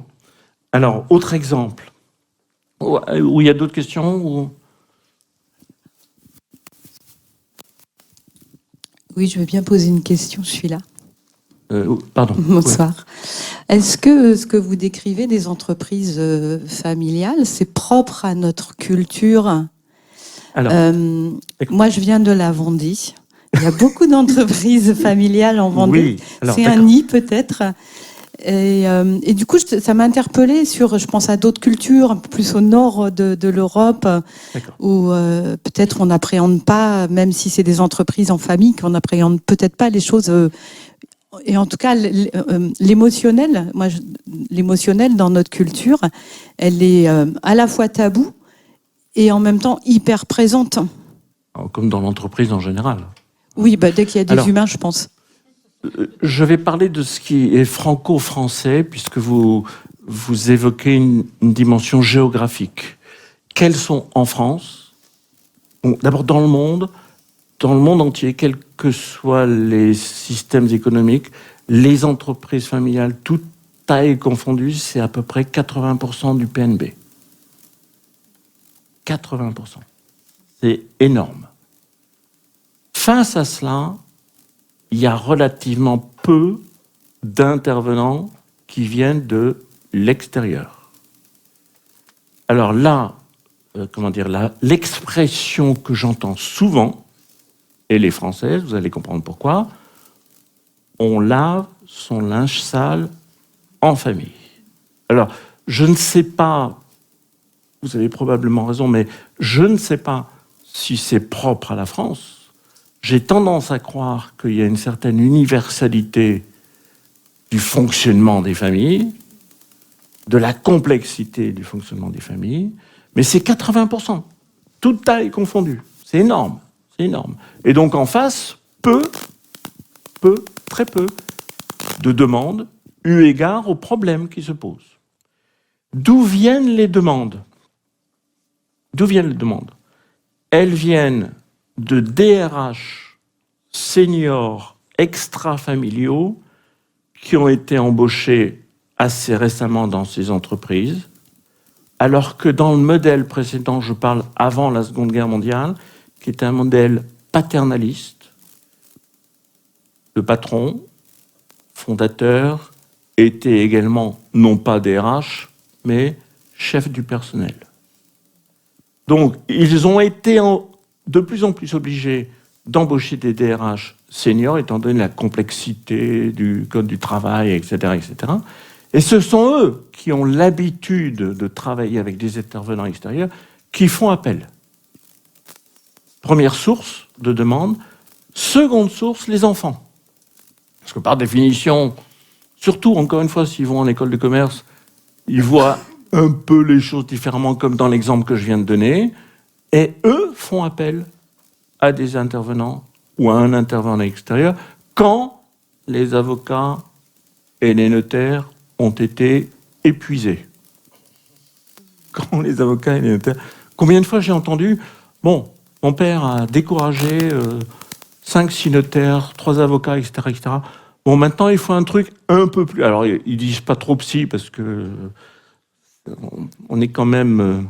Alors, autre exemple. Où il y a d'autres questions ou... Oui, je veux bien poser une question, je suis là. Pardon. Bonsoir. Ouais. Est-ce que ce que vous décrivez des entreprises familiales, c'est propre à notre culture? Alors, moi, je viens de la Vendée. Il y a beaucoup d'entreprises familiales en Vendée. Oui, alors, c'est un nid, peut-être. Et du coup, ça m'a interpellée sur, je pense à d'autres cultures, un peu plus au nord de l'Europe, D'accord. où peut-être on n'appréhende pas, même si c'est des entreprises en famille, qu'on n'appréhende peut-être pas les choses. Et en tout cas, l'émotionnel, l'émotionnel dans notre culture, elle est à la fois taboue et en même temps hyper présente. Alors, comme dans l'entreprise en général. Oui, dès qu'il y a des Alors, humains, je pense. Je vais parler de ce qui est franco-français, puisque vous évoquez une dimension géographique. Quels sont en France, bon, d'abord dans le monde entier, quels que soient les systèmes économiques, les entreprises familiales, toutes tailles confondues, c'est à peu près 80% du PNB. 80%. C'est énorme. Face à cela, il y a relativement peu d'intervenants qui viennent de l'extérieur. Alors là, l'expression que j'entends souvent, elle est française, vous allez comprendre pourquoi, on lave son linge sale en famille. Alors, je ne sais pas, vous avez probablement raison, mais je ne sais pas si c'est propre à la France. J'ai tendance à croire qu'il y a une certaine universalité du fonctionnement des familles, de la complexité du fonctionnement des familles, mais c'est 80%, toute taille confondue. C'est énorme, c'est énorme. Et donc en face, très peu de demandes eu égard aux problèmes qui se posent. D'où viennent les demandes ? Elles viennent de DRH seniors extra-familiaux qui ont été embauchés assez récemment dans ces entreprises, alors que dans le modèle précédent, je parle avant la Seconde Guerre mondiale, qui était un modèle paternaliste, le patron, fondateur, était également non pas DRH, mais chef du personnel. Donc, ils ont été de plus en plus obligés d'embaucher des DRH seniors, étant donné la complexité du code du travail, etc., etc. Et ce sont eux qui ont l'habitude de travailler avec des intervenants extérieurs qui font appel. Première source de demande. Seconde source, les enfants. Parce que par définition, surtout, encore une fois, s'ils vont en école de commerce, ils voient un peu les choses différemment, comme dans l'exemple que je viens de donner, et eux font appel à des intervenants ou à un intervenant extérieur quand les avocats et les notaires ont été épuisés. Quand les avocats et les notaires... Combien de fois j'ai entendu, bon, mon père a découragé 5-6 notaires, 3 avocats, etc., etc. Bon, maintenant, il faut un truc un peu plus... Alors, ils disent pas trop psy, parce que on est quand même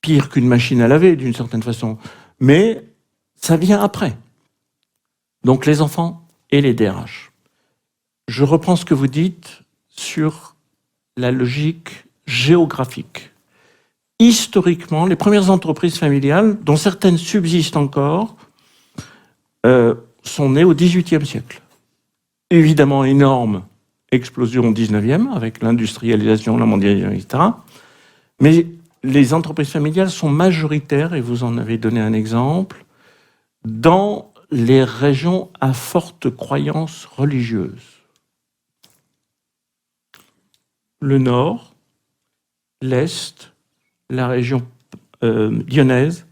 pire qu'une machine à laver, d'une certaine façon. Mais ça vient après. Donc, les enfants et les DRH. Je reprends ce que vous dites sur la logique géographique. Historiquement, les premières entreprises familiales, dont certaines subsistent encore, sont nées au XVIIIe siècle. Évidemment, énorme explosion au XIXe, avec l'industrialisation, la mondialisation, etc. Mais les entreprises familiales sont majoritaires, et vous en avez donné un exemple, dans les régions à forte croyance religieuse. Le Nord, l'Est, la région lyonnaise,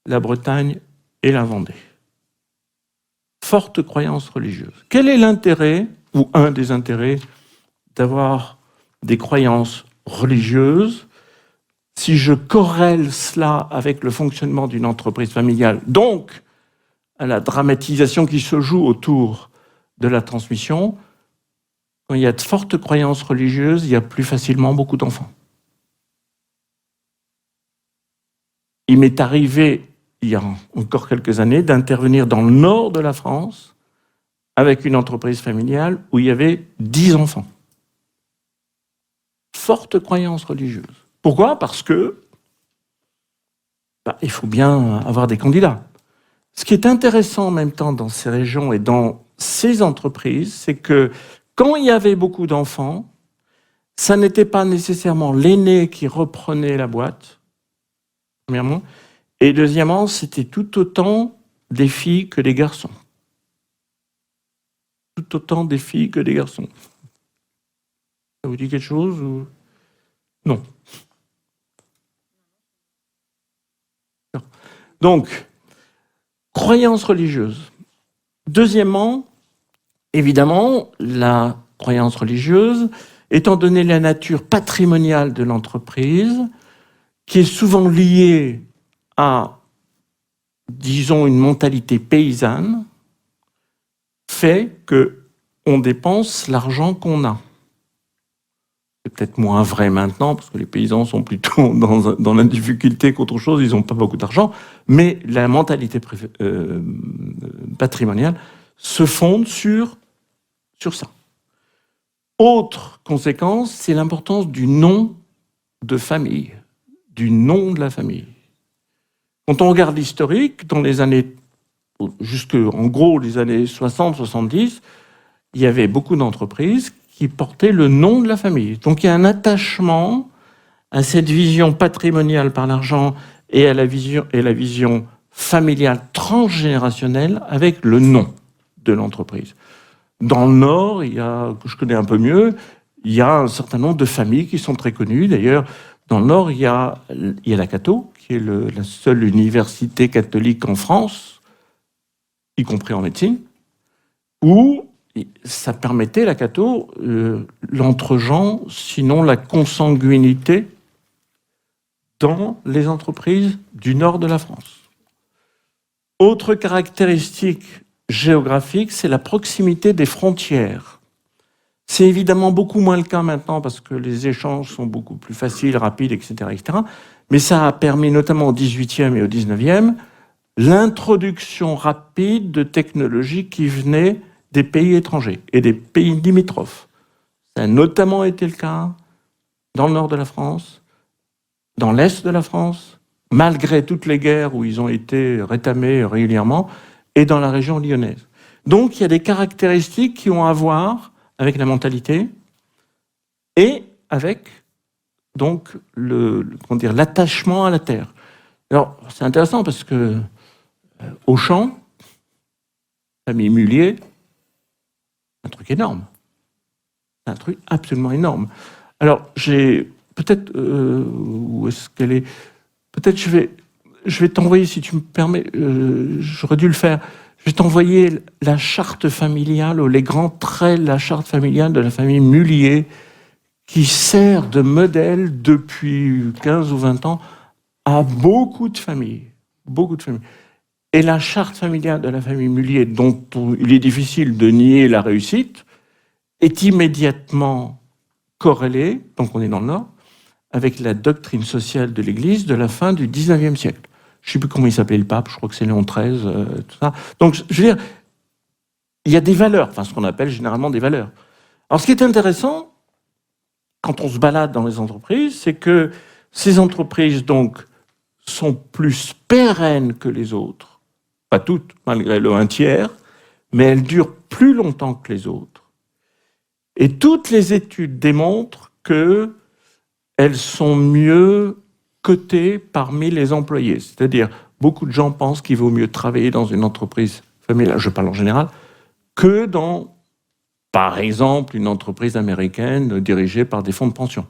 la Bretagne et la Vendée. Forte croyance religieuse. Quel est l'intérêt, ou un des intérêts, d'avoir des croyances religieuses si je corrèle cela avec le fonctionnement d'une entreprise familiale, donc à la dramatisation qui se joue autour de la transmission? Quand il y a de fortes croyances religieuses, il y a plus facilement beaucoup d'enfants. Il m'est arrivé, il y a encore quelques années, d'intervenir dans le nord de la France avec une entreprise familiale où il y avait 10 enfants. Forte croyance religieuse. Pourquoi ? Parce que il faut bien avoir des candidats. Ce qui est intéressant en même temps dans ces régions et dans ces entreprises, c'est que quand il y avait beaucoup d'enfants, ça n'était pas nécessairement l'aîné qui reprenait la boîte, premièrement, et deuxièmement, c'était tout autant des filles que des garçons. Tout autant des filles que des garçons. Ça vous dit quelque chose ou... Non. Donc, croyance religieuse. Deuxièmement, évidemment, la croyance religieuse, étant donné la nature patrimoniale de l'entreprise, qui est souvent liée à, disons, une mentalité paysanne, fait qu'on dépense l'argent qu'on a. C'est peut-être moins vrai maintenant, parce que les paysans sont plutôt dans la difficulté qu'autre chose, ils n'ont pas beaucoup d'argent, mais la mentalité patrimoniale se fonde sur ça. Autre conséquence, c'est l'importance du nom de famille, du nom de la famille. Quand on regarde l'historique, dans les années, en gros, les années 60-70, il y avait beaucoup d'entreprises qui portaient le nom de la famille. Donc il y a un attachement à cette vision patrimoniale par l'argent et à la vision familiale transgénérationnelle avec le nom de l'entreprise. Dans le Nord, que je connais un peu mieux, il y a un certain nombre de familles qui sont très connues. D'ailleurs, dans le Nord, il y a la Cato, qui est la seule université catholique en France, y compris en médecine, où ça permettait, la Cato, l'entre-gens, sinon la consanguinité dans les entreprises du nord de la France. Autre caractéristique géographique, c'est la proximité des frontières. C'est évidemment beaucoup moins le cas maintenant parce que les échanges sont beaucoup plus faciles, rapides, etc., etc. Mais ça a permis, notamment au XVIIIe et au XIXe, l'introduction rapide de technologies qui venaient des pays étrangers et des pays limitrophes. Ça a notamment été le cas dans le nord de la France, dans l'est de la France, malgré toutes les guerres où ils ont été rétamés régulièrement, et dans la région lyonnaise. Donc il y a des caractéristiques qui ont à voir avec la mentalité et avec donc l'attachement à la terre. Alors c'est intéressant parce que Auchan, famille Mullier, un truc énorme. C'est un truc absolument énorme. Alors, j'ai peut-être... où est-ce qu'elle est? Peut-être je vais t'envoyer, si tu me permets, j'aurais dû le faire, je vais t'envoyer la charte familiale, ou les grands traits de la charte familiale de la famille Mullier, qui sert de modèle depuis 15 ou 20 ans à beaucoup de familles. Beaucoup de familles. Et la charte familiale de la famille Mullier, dont il est difficile de nier la réussite, est immédiatement corrélée, donc on est dans le Nord, avec la doctrine sociale de l'Église de la fin du XIXe siècle. Je ne sais plus comment il s'appelait le pape, je crois que c'est Léon XIII, tout ça. Donc, je veux dire, il y a des valeurs, enfin ce qu'on appelle généralement des valeurs. Alors, ce qui est intéressant, quand on se balade dans les entreprises, c'est que ces entreprises, donc, sont plus pérennes que les autres. Pas toutes, malgré le 1/3, mais elles durent plus longtemps que les autres. Et toutes les études démontrent qu'elles sont mieux cotées parmi les employés. C'est-à-dire, beaucoup de gens pensent qu'il vaut mieux travailler dans une entreprise familiale, je parle en général, que dans, par exemple, une entreprise américaine dirigée par des fonds de pension.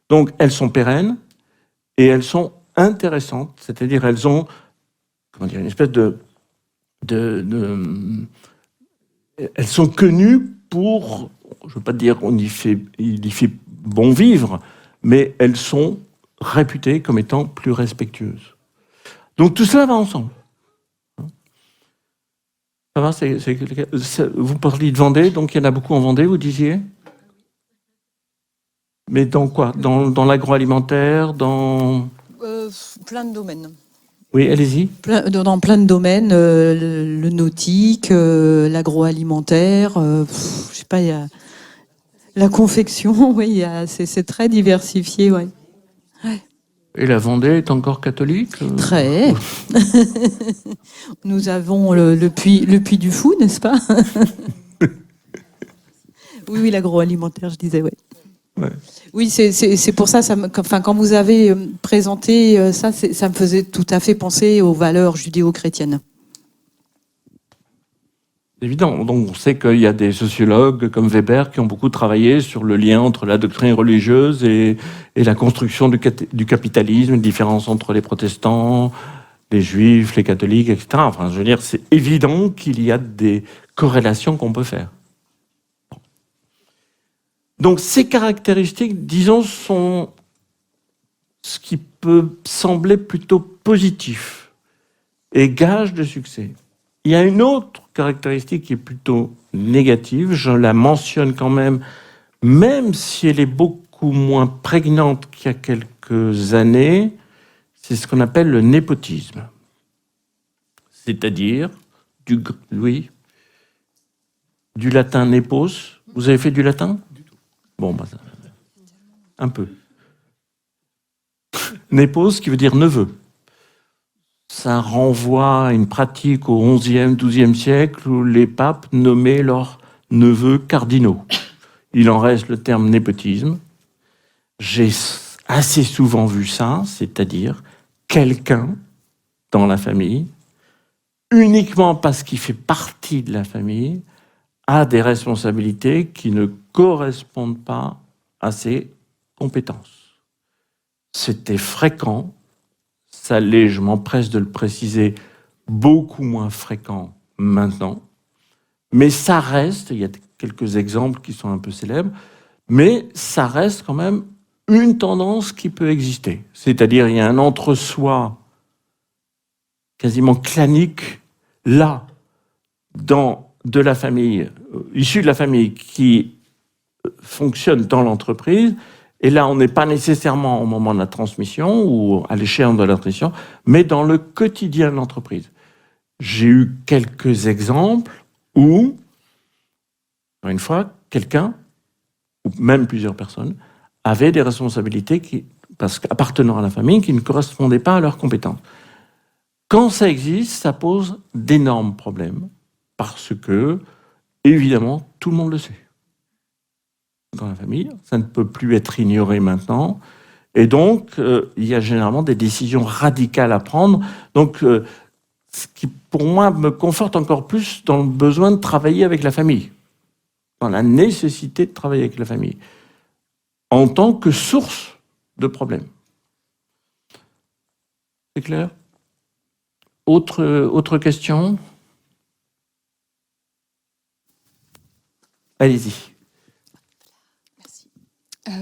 Donc, elles sont pérennes et elles sont intéressantes, c'est-à-dire elles ont, comment dire, une espèce elles sont connues pour, je ne veux pas dire il y fait bon vivre, mais elles sont réputées comme étant plus respectueuses. Donc tout cela va ensemble. Ça va, vous parliez de Vendée, donc il y en a beaucoup en Vendée, vous disiez? Mais dans quoi? Dans l'agroalimentaire, dans... Plein de domaines. Oui, allez-y. Dans plein de domaines, le nautique, l'agroalimentaire, je sais pas, il y a la confection, oui, c'est très diversifié, ouais. Ouais. Et la Vendée est encore catholique? Très. Nous avons le puits du Fou, n'est-ce pas? Oui, l'agroalimentaire, je disais, ouais. Ouais. Oui, c'est pour ça, quand vous avez présenté ça, ça me faisait tout à fait penser aux valeurs judéo-chrétiennes. Évident. Donc, on sait qu'il y a des sociologues comme Weber qui ont beaucoup travaillé sur le lien entre la doctrine religieuse et la construction du capitalisme, une différence entre les protestants, les juifs, les catholiques, etc. Enfin, je veux dire, c'est évident qu'il y a des corrélations qu'on peut faire. Donc, ces caractéristiques, disons, sont ce qui peut sembler plutôt positif et gage de succès. Il y a une autre caractéristique qui est plutôt négative, je la mentionne quand même si elle est beaucoup moins prégnante qu'il y a quelques années, c'est ce qu'on appelle le népotisme. C'est-à-dire, du latin népos. Vous avez fait du latin ? Bon, bah, un peu. Népos, qui veut dire neveu. Ça renvoie à une pratique au XIe, XIIe siècle où les papes nommaient leurs neveux cardinaux. Il en reste le terme népotisme. J'ai assez souvent vu ça, c'est-à-dire quelqu'un dans la famille, uniquement parce qu'il fait partie de la famille, a des responsabilités qui ne correspondent pas à ses compétences. C'était fréquent. Ça l'est, je m'empresse de le préciser, beaucoup moins fréquent maintenant. Mais ça reste, il y a quelques exemples qui sont un peu célèbres, mais ça reste quand même une tendance qui peut exister. C'est-à-dire, il y a un entre-soi quasiment clanique, là, de la famille, issu de la famille, qui fonctionne dans l'entreprise. Et là, on n'est pas nécessairement au moment de la transmission ou à l'échéance de la transmission, mais dans le quotidien de l'entreprise. J'ai eu quelques exemples où, une fois, quelqu'un, ou même plusieurs personnes, avaient des responsabilités appartenant à la famille qui ne correspondaient pas à leurs compétences. Quand ça existe, ça pose d'énormes problèmes, parce que, évidemment, tout le monde le sait. Dans la famille, ça ne peut plus être ignoré maintenant. Et donc, il y a généralement des décisions radicales à prendre. Donc, ce qui, pour moi, me conforte encore plus dans le besoin de travailler avec la famille, dans la nécessité de travailler avec la famille, en tant que source de problèmes. C'est clair ? Autre question ? Allez-y.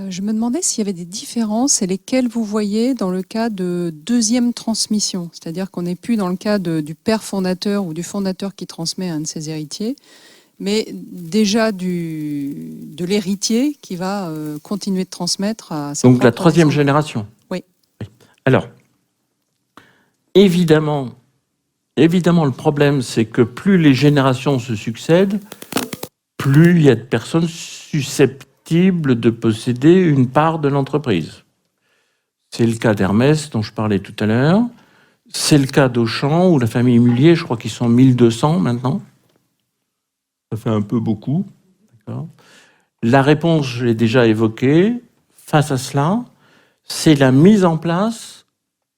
Je me demandais s'il y avait des différences et lesquelles vous voyez dans le cas de deuxième transmission. C'est-à-dire qu'on n'est plus dans le cas du père fondateur ou du fondateur qui transmet à un de ses héritiers, mais déjà de l'héritier qui va continuer de transmettre à sa Donc la propre troisième descendance. génération. Oui. Alors, évidemment, le problème, c'est que plus les générations se succèdent, plus il y a de personnes susceptibles de posséder une part de l'entreprise. C'est le cas d'Hermès, dont je parlais tout à l'heure. C'est le cas d'Auchan, ou la famille Mullier, je crois qu'ils sont 1200 maintenant. Ça fait un peu beaucoup. D'accord. La réponse, je l'ai déjà évoquée. Face à cela, c'est la mise en place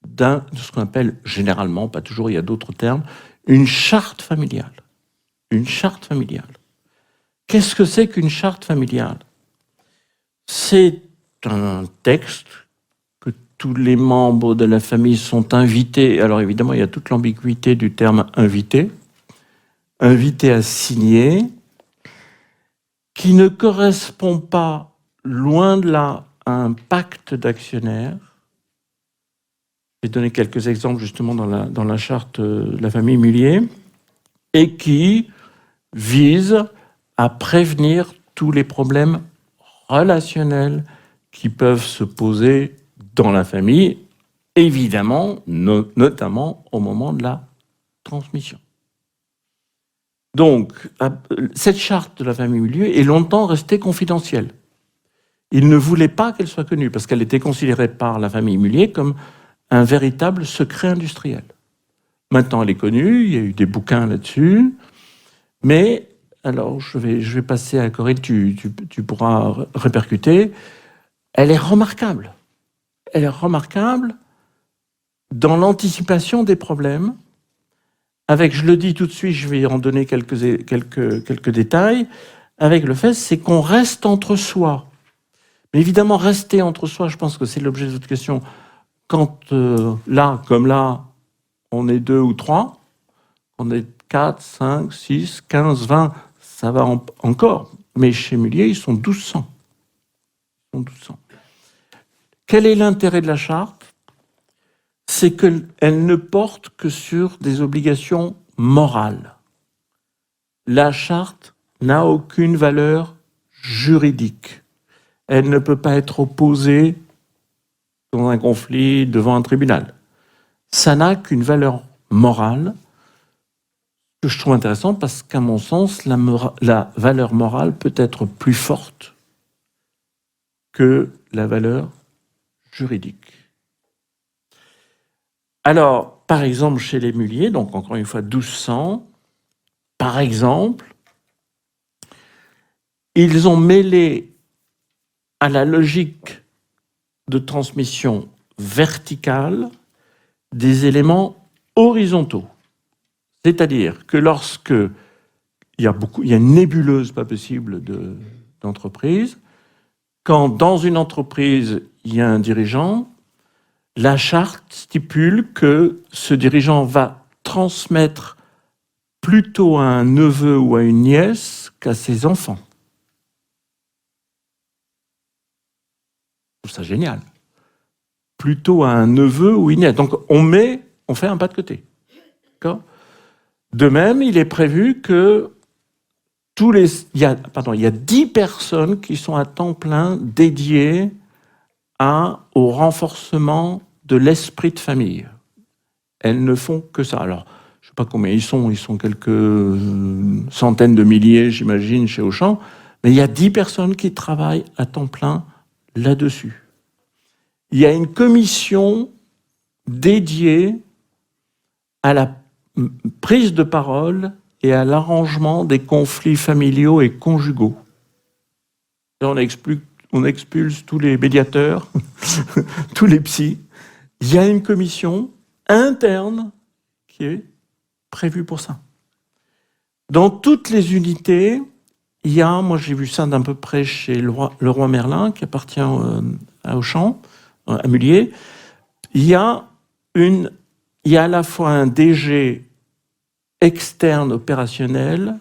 de ce qu'on appelle généralement, pas toujours, il y a d'autres termes, une charte familiale. Une charte familiale. Qu'est-ce que c'est qu'une charte familiale ? C'est un texte que tous les membres de la famille sont invités. Alors évidemment, il y a toute l'ambiguïté du terme invité à signer, qui ne correspond pas, loin de là, à un pacte d'actionnaires. Je vais donner quelques exemples justement dans la charte de la famille Mullier, et qui vise à prévenir tous les problèmes relationnels qui peuvent se poser dans la famille, évidemment, notamment au moment de la transmission. Donc, cette charte de la famille Mullier est longtemps restée confidentielle. Il ne voulait pas qu'elle soit connue, parce qu'elle était considérée par la famille Mullier comme un véritable secret industriel. Maintenant, elle est connue, il y a eu des bouquins là-dessus, mais alors je vais passer à Corinne, tu pourras répercuter. Elle est remarquable. Elle est remarquable dans l'anticipation des problèmes, avec, je le dis tout de suite, je vais en donner quelques détails, avec le fait, c'est qu'on reste entre soi. Mais évidemment, rester entre soi, je pense que c'est l'objet de votre question. Quand là, comme là, on est 2 ou 3, on est 4, 5, 6, 15, 20, ça va encore. Mais chez Mulliez, ils sont 1200. Quel est l'intérêt de la charte ? C'est qu'elle ne porte que sur des obligations morales. La charte n'a aucune valeur juridique. Elle ne peut pas être opposée dans un conflit devant un tribunal. Ça n'a qu'une valeur morale, que je trouve intéressant parce qu'à mon sens, la valeur morale peut être plus forte que la valeur juridique. Alors, par exemple, chez les Mulliez, donc encore une fois 1200, par exemple, ils ont mêlé à la logique de transmission verticale des éléments horizontaux. C'est-à-dire que lorsque il y a une nébuleuse pas possible d'entreprise, quand dans une entreprise, il y a un dirigeant, la charte stipule que ce dirigeant va transmettre plutôt à un neveu ou à une nièce qu'à ses enfants. Je trouve ça génial. Plutôt à un neveu ou une nièce. Donc on fait un pas de côté. D'accord ? De même, il est prévu que il y a 10 personnes qui sont à temps plein dédiées au renforcement de l'esprit de famille. Elles ne font que ça. Alors, je ne sais pas combien ils sont quelques centaines de milliers, j'imagine, chez Auchan, mais il y a 10 personnes qui travaillent à temps plein là-dessus. Il y a une commission dédiée à la prise de parole et à l'arrangement des conflits familiaux et conjugaux. Là, on expulse tous les médiateurs, tous les psys. Il y a une commission interne qui est prévue pour ça. Dans toutes les unités, il y a, moi j'ai vu ça d'un peu près chez Leroy Merlin, qui appartient à Auchan, à Mulliez, il y a à la fois un DG externe opérationnel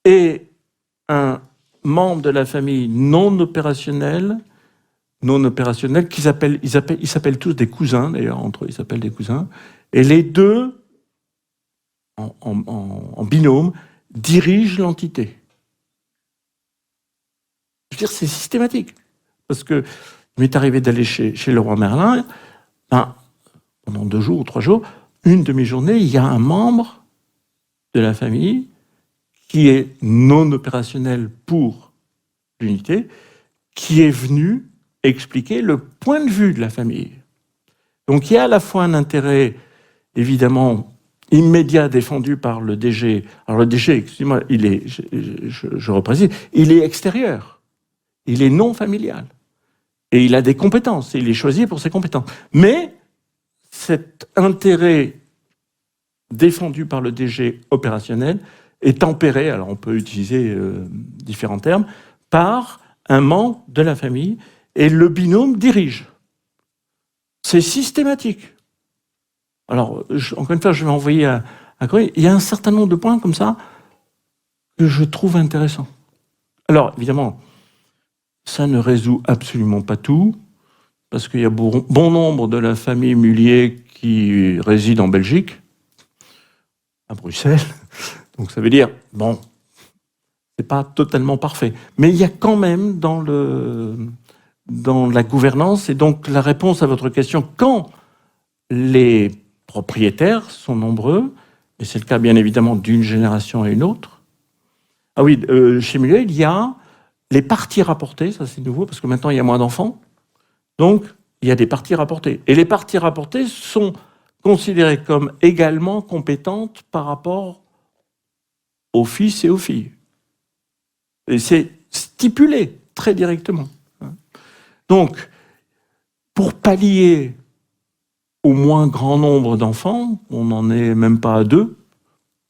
et un membre de la famille non opérationnel qu'ils s'appellent tous des cousins, d'ailleurs, entre eux, ils s'appellent des cousins, et les deux, en binôme, dirigent l'entité. Je veux dire, c'est systématique. Parce que il m'est arrivé d'aller chez Leroy Merlin, pendant 2 jours ou 3 jours, une demi-journée, il y a un membre de la famille qui est non opérationnel pour l'unité, qui est venu expliquer le point de vue de la famille. Donc il y a à la fois un intérêt, évidemment, immédiat défendu par le DG. Alors le DG, excusez-moi, je reprécise, il est extérieur. Il est non familial. Et il a des compétences. Et il est choisi pour ses compétences. Mais cet intérêt défendu par le DG opérationnel est tempéré, alors on peut utiliser différents termes, par un membre de la famille, et le binôme dirige. C'est systématique. Alors, encore une fois, je vais envoyer à Corinne. Il y a un certain nombre de points comme ça que je trouve intéressants. Alors, évidemment, ça ne résout absolument pas tout, parce qu'il y a bon nombre de la famille Mulliez qui réside en Belgique, à Bruxelles. Donc ça veut dire, bon, c'est pas totalement parfait. Mais il y a quand même dans la gouvernance, et donc la réponse à votre question, quand les propriétaires sont nombreux, et c'est le cas bien évidemment d'une génération à une autre. Ah oui, chez Mulliez, il y a les parties rapportées, ça c'est nouveau, parce que maintenant il y a moins d'enfants. Donc, il y a des parties rapportées. Et les parties rapportées sont considérées comme également compétentes par rapport aux fils et aux filles. Et c'est stipulé très directement. Donc, pour pallier au moins grand nombre d'enfants, on n'en est même pas à 2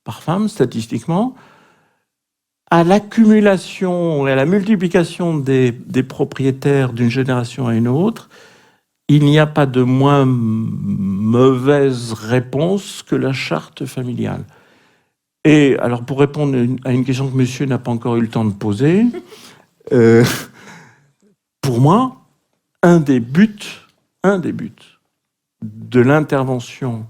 par femme statistiquement, à l'accumulation et à la multiplication des propriétaires d'une génération à une autre, il n'y a pas de moins mauvaise réponse que la charte familiale. Et alors, pour répondre à une question que monsieur n'a pas encore eu le temps de poser, pour moi, un des buts de l'intervention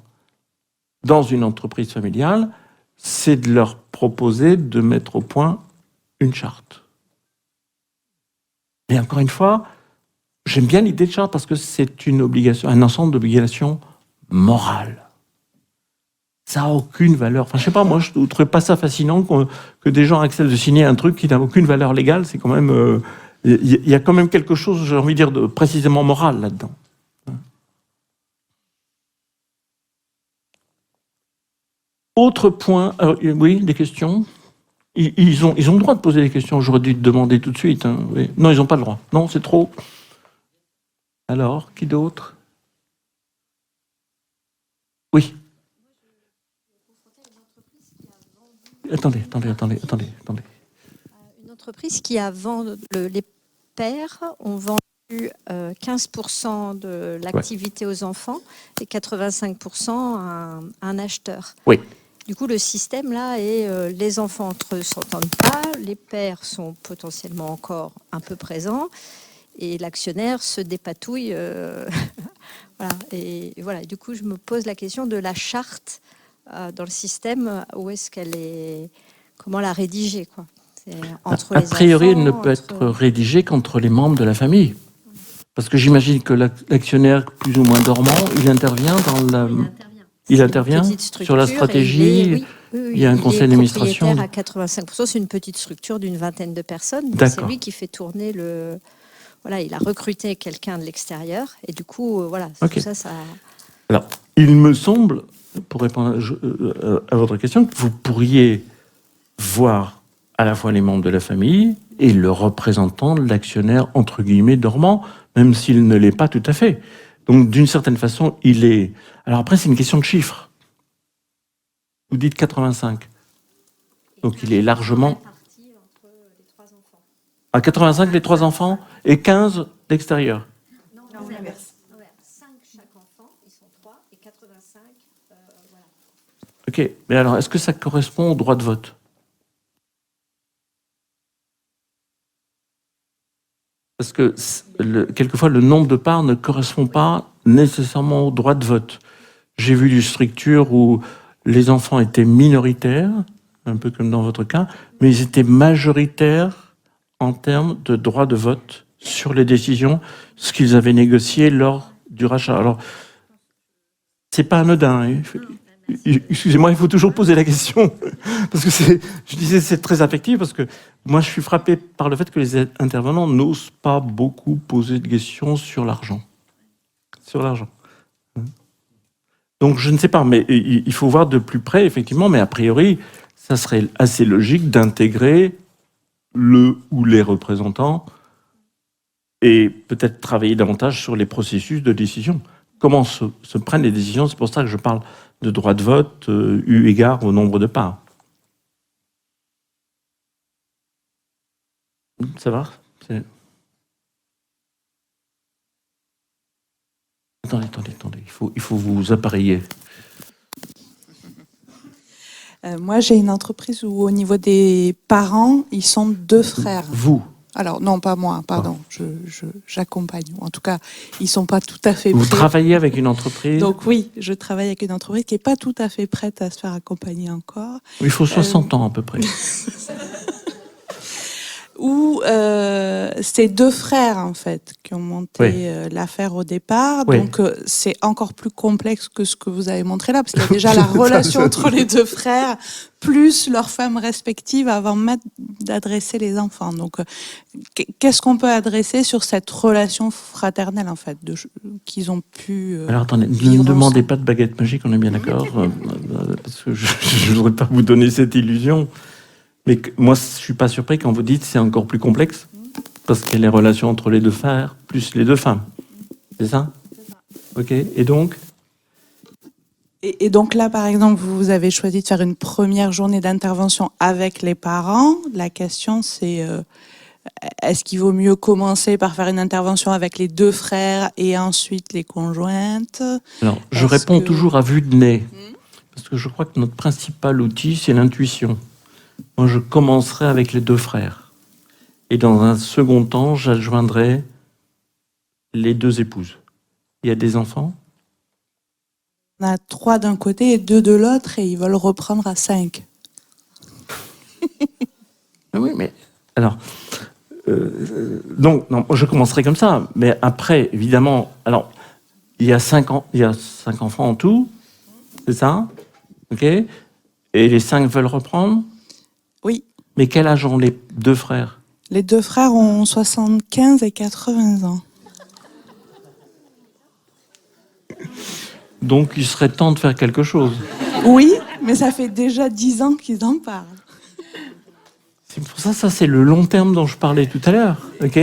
dans une entreprise familiale, c'est de leur proposer de mettre au point une charte. Et encore une fois, j'aime bien l'idée de charte parce que c'est une obligation, un ensemble d'obligations morales. Ça n'a aucune valeur. Enfin, je sais pas, moi, je ne trouve pas ça fascinant que des gens acceptent de signer un truc qui n'a aucune valeur légale. C'est quand même... Il y a quand même quelque chose, j'ai envie de dire, de précisément moral là-dedans. Autre point... oui, des questions ? Ils ont le droit de poser des questions. J'aurais dû te demander tout de suite. Hein. Oui. Non, ils n'ont pas le droit. Non, c'est trop. Alors, qui d'autre ? Oui. Attendez. Une entreprise qui a vendu, les pères ont vendu 15% de l'activité aux enfants et 85% à un acheteur. Oui. Du coup, le système là est les enfants entre eux s'entendent pas, les pères sont potentiellement encore un peu présents et l'actionnaire se dépatouille. Voilà. Et voilà. Du coup, je me pose la question de la charte dans le système. Où est-ce qu'elle est? Comment la rédiger, quoi? A priori, elle ne peut être rédigée qu'entre les membres de la famille. Parce que j'imagine que l'actionnaire, plus ou moins dormant, il intervient dans la... Il intervient sur la stratégie. Il y a un conseil d'administration. À 85%, c'est une petite structure d'une vingtaine de personnes. C'est lui qui fait tourner le... Voilà, il a recruté quelqu'un de l'extérieur. Et du coup, voilà, tout ça... Alors, il me semble, pour répondre à votre question, que vous pourriez voir à la fois les membres de la famille et le représentant de l'actionnaire, entre guillemets, dormant, même s'il ne l'est pas tout à fait. Donc, d'une certaine façon, il est... Alors après, c'est une question de chiffres. Vous dites 85. Donc, il est largement... À 85, les 3 enfants, et 15 d'extérieur. Non, l'inverse. 5 chaque enfant, ils sont 3, et 85, voilà. Ok, mais alors, est-ce que ça correspond au droit de vote ? Parce que quelquefois, le nombre de parts ne correspond pas nécessairement au droit de vote. J'ai vu des structures où les enfants étaient minoritaires, un peu comme dans votre cas, mais ils étaient majoritaires en termes de droit de vote sur les décisions, ce qu'ils avaient négocié lors du rachat. Alors, c'est pas anodin. Hein. Excusez-moi, il faut toujours poser la question. Parce que je disais, c'est très affectif, parce que moi, je suis frappé par le fait que les intervenants n'osent pas beaucoup poser de questions sur l'argent. Sur l'argent. Donc, je ne sais pas, mais il faut voir de plus près, effectivement, mais a priori, ça serait assez logique d'intégrer le ou les représentants et peut-être travailler davantage sur les processus de décision. Comment se prennent les décisions? C'est pour ça que je parle de droit de vote eu égard au nombre de parts. Ça va? Attendez. Il faut vous appareiller. Moi, j'ai une entreprise où, au niveau des parents, ils sont 2 frères. Vous? Alors, non, pas moi, pardon. J'accompagne. En tout cas, ils ne sont pas tout à fait prêts. Vous travaillez avec une entreprise? Donc oui, je travaille avec une entreprise qui n'est pas tout à fait prête à se faire accompagner encore. Il faut 60 ans à peu près. Où c'est 2 frères, en fait, qui ont monté l'affaire au départ. Oui. Donc, c'est encore plus complexe que ce que vous avez montré là, parce qu'il y a déjà la relation entre les 2 frères, plus leurs femmes respectives, avant même d'adresser les enfants. Donc, qu'est-ce qu'on peut adresser sur cette relation fraternelle, en fait, qu'ils ont pu... Alors, attendez, ne me demandez pas de baguette magique, on est bien d'accord, parce que je ne voudrais pas vous donner cette illusion. Mais moi, je suis pas surpris quand vous dites c'est encore plus complexe, parce qu'il y a les relations entre les deux frères plus les deux femmes. C'est ça? Ok. Et donc? Et donc là, par exemple, vous avez choisi de faire une première journée d'intervention avec les parents. La question, c'est est-ce qu'il vaut mieux commencer par faire une intervention avec les deux frères et ensuite les conjointes? Alors, je réponds toujours à vue de nez, parce que je crois que notre principal outil, c'est l'intuition. Moi, je commencerai avec les deux frères. Et dans un second temps, j'adjoindrai les deux épouses. Il y a des enfants? On a 3 d'un côté et 2 de l'autre et ils veulent reprendre à 5. Oui, mais alors, donc, non, je commencerai comme ça. Mais après, évidemment, alors, il y a 5 enfants en tout, c'est ça? Ok. Et les 5 veulent reprendre? Oui. Mais quel âge ont les deux frères? Les 2 frères ont 75 et 80 ans. Donc, il serait temps de faire quelque chose. Oui, mais ça fait déjà 10 ans qu'ils en parlent. C'est pour ça, ça c'est le long terme dont je parlais tout à l'heure, ok?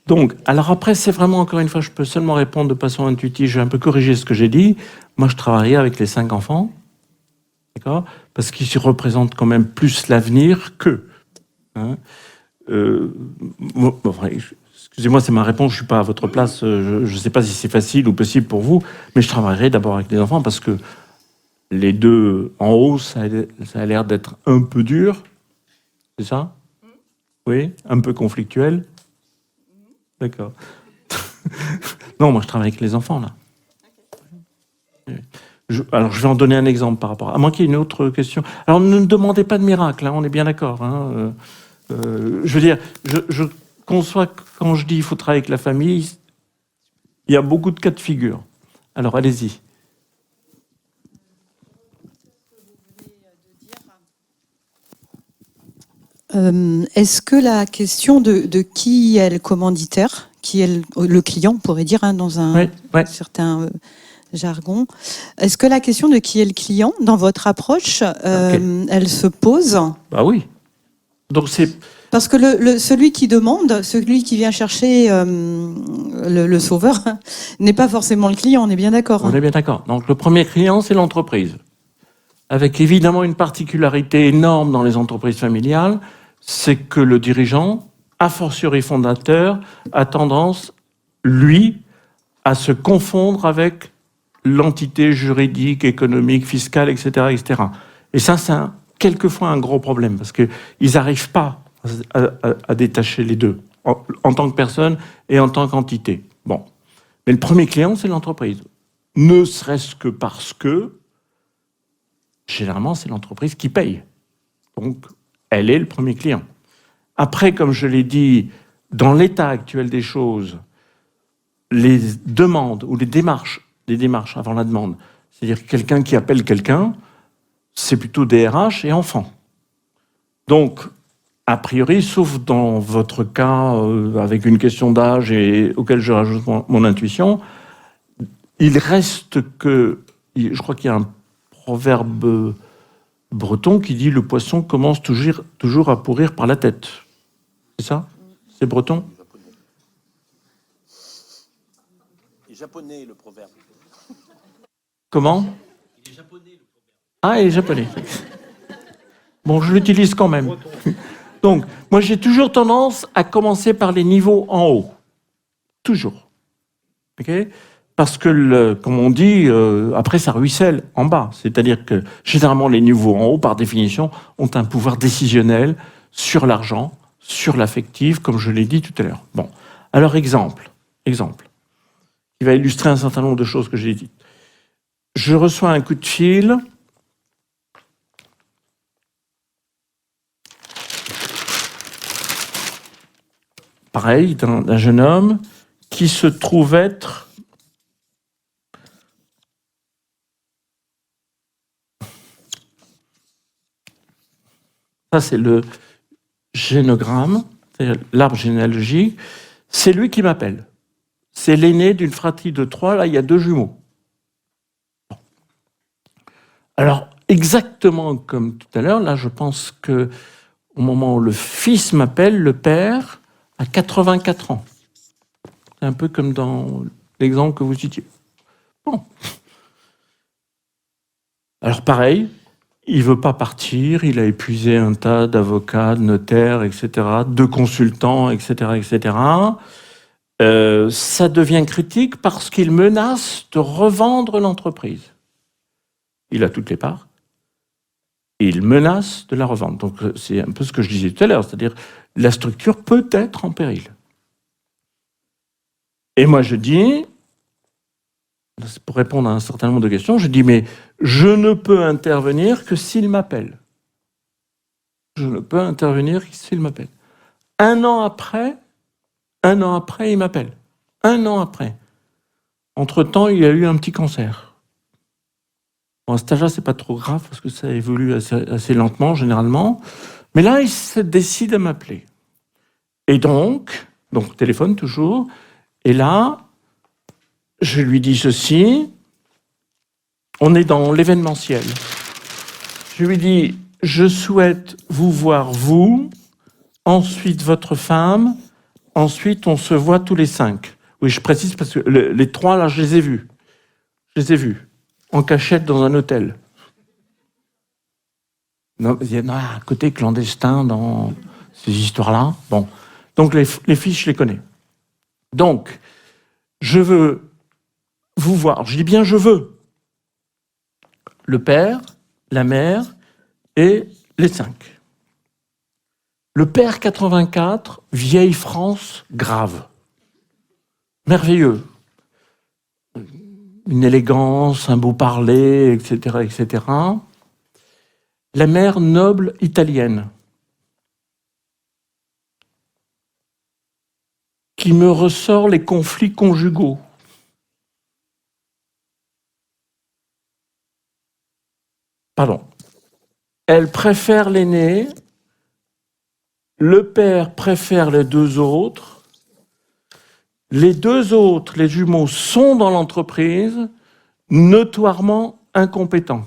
Donc, alors après, c'est vraiment, encore une fois, je peux seulement répondre de façon intuitive, je vais un peu corriger ce que j'ai dit. Moi, je travaillerai avec les 5 enfants, d'accord? Parce qu'ils représentent quand même plus l'avenir qu'eux. Hein? Excusez-moi, c'est ma réponse, je ne suis pas à votre place, je ne sais pas si c'est facile ou possible pour vous, mais je travaillerai d'abord avec les enfants parce que les deux en haut, ça a l'air d'être un peu dur, c'est ça? Oui, un peu conflictuel? D'accord. Non, moi je travaille avec les enfants, là. Alors je vais en donner un exemple par rapport à moins qu'il y ait une autre question. Alors ne me demandez pas de miracle, hein, on est bien d'accord. Hein, je veux dire, je conçois que quand je dis il faut travailler avec la famille, il y a beaucoup de cas de figure. Alors allez-y. Est-ce que la question de qui est le commanditaire, qui est le client, on pourrait dire, hein, dans un certain jargon, est-ce que la question de qui est le client, dans votre approche, elle se pose? Bah oui. Donc c'est... Parce que celui qui demande, celui qui vient chercher le sauveur, n'est pas forcément le client, on est bien d'accord. On est bien d'accord. Donc le premier client, c'est l'entreprise. Avec évidemment une particularité énorme dans les entreprises familiales, c'est que le dirigeant, a fortiori fondateur, a tendance, lui, à se confondre avec l'entité juridique, économique, fiscale, etc., etc. Et ça, c'est quelquefois un gros problème, parce qu'ils n'arrivent pas à détacher les deux, en tant que personne et en tant qu'entité. Bon. Mais le premier client, c'est l'entreprise. Ne serait-ce que parce que, généralement, c'est l'entreprise qui paye. Donc, elle est le premier client. Après, comme je l'ai dit, dans l'état actuel des choses, les demandes ou les démarches avant la demande, c'est-à-dire quelqu'un qui appelle quelqu'un, c'est plutôt DRH et enfants. Donc, a priori, sauf dans votre cas, avec une question d'âge et auquel je rajoute mon intuition, il reste que, je crois qu'il y a un proverbe breton qui dit « le poisson commence toujours à pourrir par la tête ». C'est ça? C'est breton? Il est japonais, le proverbe. Comment? Il est japonais, le proverbe. Ah, il est japonais. Bon, je l'utilise quand même. Donc, moi, j'ai toujours tendance à commencer par les niveaux en haut. Toujours. OK? Parce que, comme on dit, après, ça ruisselle en bas. C'est-à-dire que, généralement, les niveaux en haut, par définition, ont un pouvoir décisionnel sur l'argent, sur l'affectif, comme je l'ai dit tout à l'heure. Bon. Alors, exemple, qui va illustrer un certain nombre de choses que j'ai dites. Je reçois un coup de fil. Pareil, d'un jeune homme qui se trouve être ça, c'est le génogramme, c'est l'arbre généalogique. C'est lui qui m'appelle. C'est l'aîné d'une fratrie de 3. Là, il y a 2 jumeaux. Alors, exactement comme tout à l'heure, là, je pense que au moment où le fils m'appelle, le père a 84 ans. C'est un peu comme dans l'exemple que vous citiez. Bon. Alors pareil, il ne veut pas partir, il a épuisé un tas d'avocats, de notaires, etc., de consultants, etc., etc. Ça devient critique parce qu'il menace de revendre l'entreprise. Il a toutes les parts. Et il menace de la revendre. Donc c'est un peu ce que je disais tout à l'heure, c'est-à-dire la structure peut être en péril. Et moi je dis, pour répondre à un certain nombre de questions, je dis mais je ne peux intervenir que s'il m'appelle. Je ne peux intervenir que s'il m'appelle. Un an après, il m'appelle. Un an après. Entre-temps, il y a eu un petit cancer. Bon, à cet âge-là, c'est pas trop grave parce que ça évolue assez lentement, généralement. Mais là, il se décide à m'appeler. Et donc, téléphone toujours. Et là, je lui dis ceci. On est dans l'événementiel. Je lui dis, je souhaite vous voir, vous, ensuite votre femme, ensuite on se voit tous les 5. Oui, je précise parce que les 3, là, je les ai vus. Je les ai vus. En cachette dans un hôtel. Non, il y a un côté clandestin dans ces histoires-là. Bon. Donc, les fiches, je les connais. Donc, je veux vous voir. Je dis bien je veux. Le père, la mère et les 5. Le père 84, vieille France, grave. Merveilleux. Une élégance, un beau parler, etc., etc. La mère noble italienne, qui me ressort les conflits conjugaux. Pardon. Elle préfère l'aîné, le père préfère les 2 autres. Les 2 autres, les jumeaux, sont dans l'entreprise, notoirement incompétents.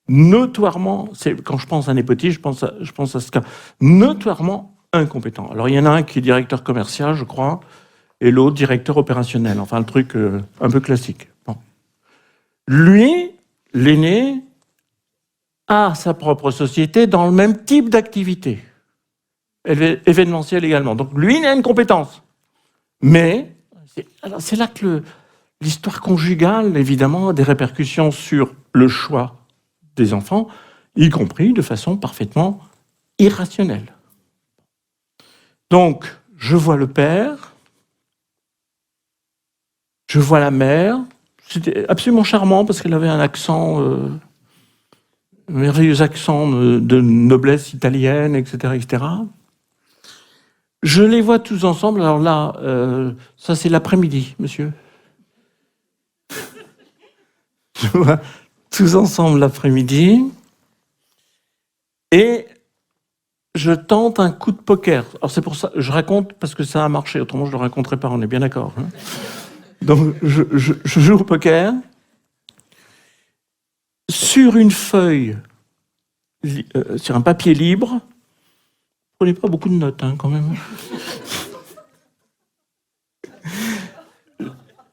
Notoirement, quand je pense à népotisme, je pense à ce cas, notoirement incompétents. Alors il y en a un qui est directeur commercial, je crois, et l'autre directeur opérationnel. Enfin, le truc un peu classique. Bon. Lui, l'aîné, a sa propre société dans le même type d'activité. Événementiel également. Donc lui, il a une compétence. Mais c'est là que l'histoire conjugale, évidemment, a des répercussions sur le choix des enfants, y compris de façon parfaitement irrationnelle. Donc, je vois le père, je vois la mère. C'était absolument charmant parce qu'elle avait un accent, un merveilleux accent de noblesse italienne, etc., etc. Je les vois tous ensemble. Alors là, ça c'est l'après-midi, monsieur. Je vois tous ensemble l'après-midi. Et je tente un coup de poker. Alors c'est pour ça, je raconte parce que ça a marché. Autrement, je ne le raconterai pas, on est bien d'accord. Hein. Donc, je joue au poker. Sur une feuille, sur un papier libre. Prenez pas beaucoup de notes, hein, quand même.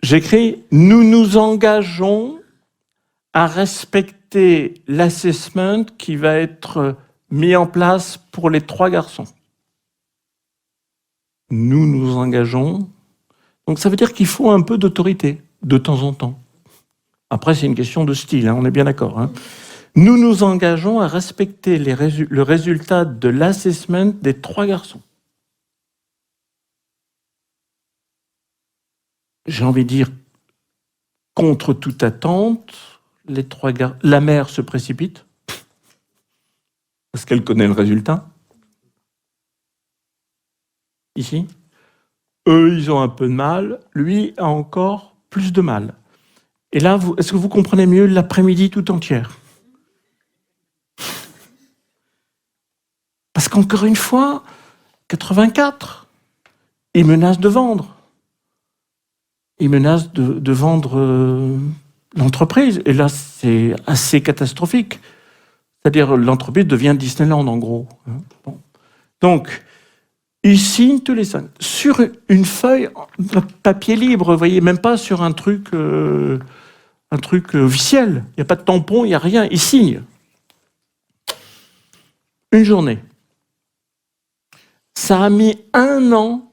J'écris « Nous nous engageons à respecter l'assessment qui va être mis en place pour les 3 garçons. » Nous nous engageons. Donc ça veut dire qu'il faut un peu d'autorité, de temps en temps. Après, c'est une question de style, hein, on est bien d'accord. Hein. Nous nous engageons à respecter le résultat de l'assessment des 3 garçons. J'ai envie de dire, contre toute attente, les 3 garçons, la mère se précipite, parce qu'elle connaît le résultat. Ici. Eux, ils ont un peu de mal, lui a encore plus de mal. Et là, est-ce que vous comprenez mieux l'après-midi tout entière ? Parce qu'encore une fois, 84, il menace de vendre. Il menace de vendre l'entreprise. Et là, c'est assez catastrophique. C'est-à-dire l'entreprise devient Disneyland, en gros. Bon. Donc, ils signent tous les 5 sur une feuille papier libre, vous voyez, même pas sur un truc officiel. Il n'y a pas de tampon, il n'y a rien. Ils signent. Une journée. Ça a mis un an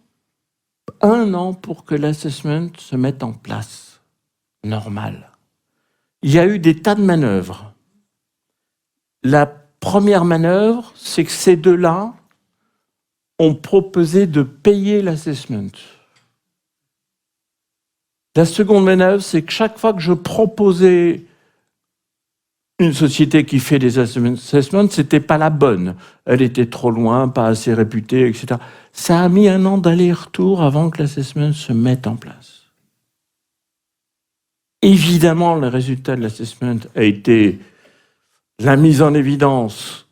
pour que l'assessment se mette en place. Normal. Il y a eu des tas de manœuvres. La première manœuvre, c'est que ces deux-là ont proposé de payer l'assessment. La seconde manœuvre, c'est que chaque fois que je proposais une société qui fait des assessments, c'était pas la bonne. Elle était trop loin, pas assez réputée, etc. Ça a mis un an d'aller-retour avant que l'assessment se mette en place. Évidemment, le résultat de l'assessment a été la mise en évidence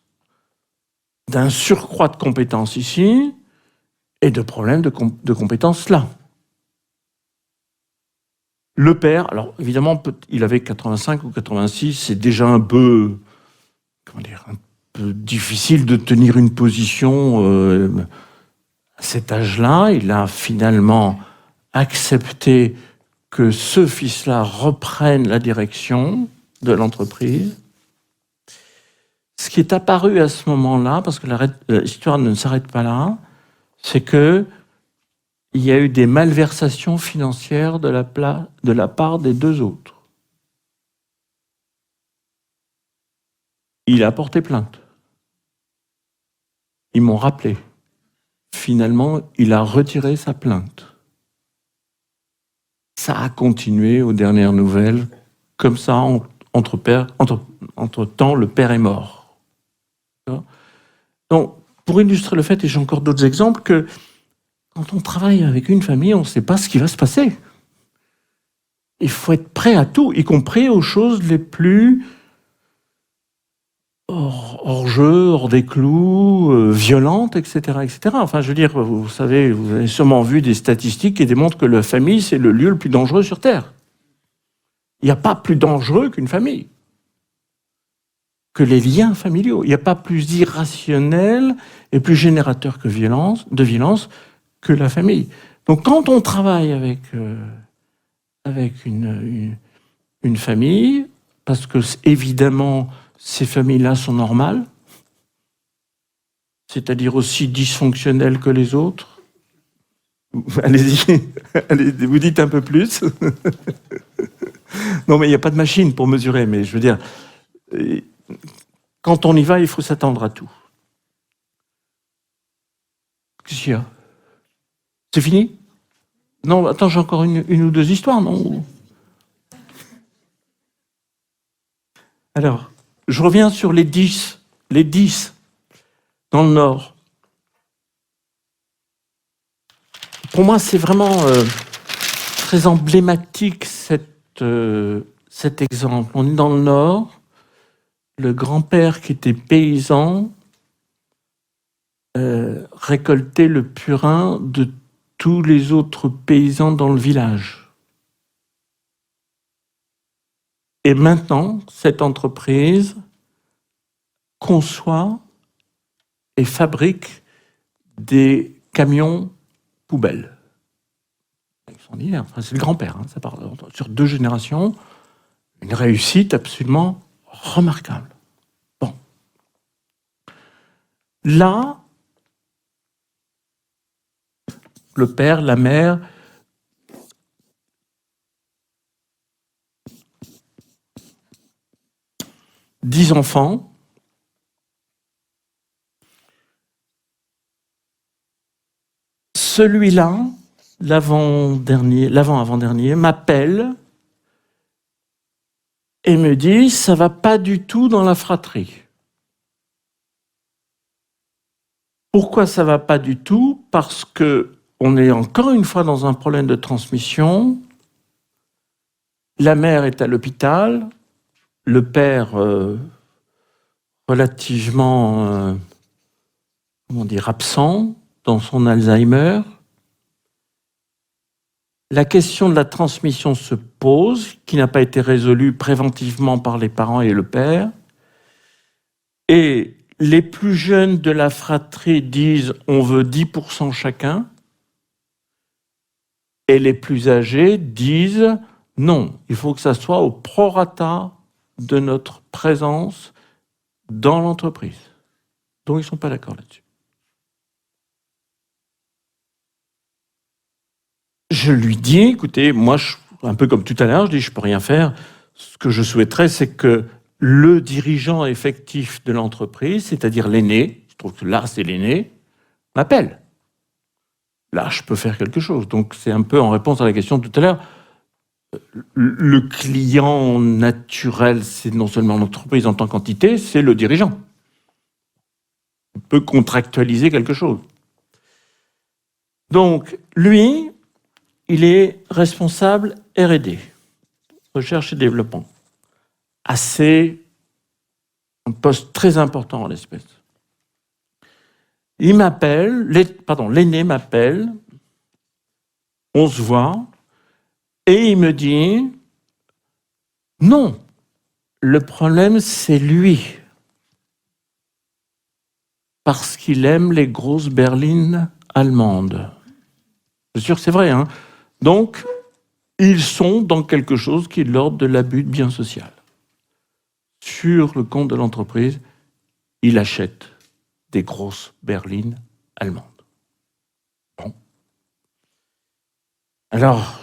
d'un surcroît de compétences ici et de problèmes de compétences là. Le père, alors évidemment, il avait 85 ou 86, c'est déjà un peu difficile de tenir une position à cet âge-là. Il a finalement accepté que ce fils-là reprenne la direction de l'entreprise. Ce qui est apparu à ce moment-là, parce que l'histoire ne s'arrête pas là, c'est que il y a eu des malversations financières de la part des deux autres. Il a porté plainte. Ils m'ont rappelé. Finalement, il a retiré sa plainte. Ça a continué aux dernières nouvelles. Comme ça, entre-temps, le père est mort. Donc, pour illustrer le fait, et j'ai encore d'autres exemples, que quand on travaille avec une famille, on ne sait pas ce qui va se passer. Il faut être prêt à tout, y compris aux choses les plus hors jeu, hors des clous, violentes, etc., etc. Enfin, je veux dire, vous savez, vous avez sûrement vu des statistiques qui démontrent que la famille, c'est le lieu le plus dangereux sur Terre. Il n'y a pas plus dangereux qu'une famille, que les liens familiaux. Il n'y a pas plus irrationnel et plus générateur de violence que la famille. Donc, quand on travaille avec une famille, parce que évidemment, ces familles-là sont normales, c'est-à-dire aussi dysfonctionnelles que les autres. Allez-y, vous dites un peu plus. Non, mais il n'y a pas de machine pour mesurer, mais je veux dire, quand on y va, il faut s'attendre à tout. Qu'est-ce qu'il y a ? C'est fini ? Non, attends, j'ai encore une ou deux histoires, non ? Alors, je reviens sur les 10 dans le Nord. Pour moi, c'est vraiment très emblématique cet exemple. On est dans le Nord, le grand-père qui était paysan récoltait le purin de tous les autres paysans dans le village. Et maintenant, cette entreprise conçoit et fabrique des camions poubelles. Enfin, c'est le grand-père, ça parle sur 2 générations, une réussite absolument remarquable. Bon. Là, le père, la mère, « 10 enfants, celui-là, l'avant-avant-dernier, m'appelle et me dit « ça va pas du tout dans la fratrie ». Pourquoi ça va pas du tout ? Parce que on est encore une fois dans un problème de transmission. La mère est à l'hôpital, le père relativement absent dans son Alzheimer. La question de la transmission se pose, qui n'a pas été résolue préventivement par les parents et le père. Et les plus jeunes de la fratrie disent on veut 10% chacun. Et les plus âgés disent non, il faut que ça soit au prorata de notre présence dans l'entreprise. Donc ils ne sont pas d'accord là-dessus. Je lui dis, écoutez, moi, un peu comme tout à l'heure, je dis, je ne peux rien faire. Ce que je souhaiterais, c'est que le dirigeant effectif de l'entreprise, c'est-à-dire l'aîné, je trouve que là, c'est l'aîné, m'appelle. Là, je peux faire quelque chose. Donc, c'est un peu en réponse à la question de tout à l'heure. Le client naturel, c'est non seulement l'entreprise en tant qu'entité, c'est le dirigeant. On peut contractualiser quelque chose. Donc, lui, il est responsable R&D, recherche et développement. Un poste très important en l'espèce. Il m'appelle, l'aîné m'appelle, on se voit, et il me dit, non, le problème c'est lui. Parce qu'il aime les grosses berlines allemandes. C'est sûr que c'est vrai, hein. Donc, ils sont dans quelque chose qui est de l'ordre de l'abus de bien social. Sur le compte de l'entreprise, il achète des grosses berlines allemandes. Bon. Alors,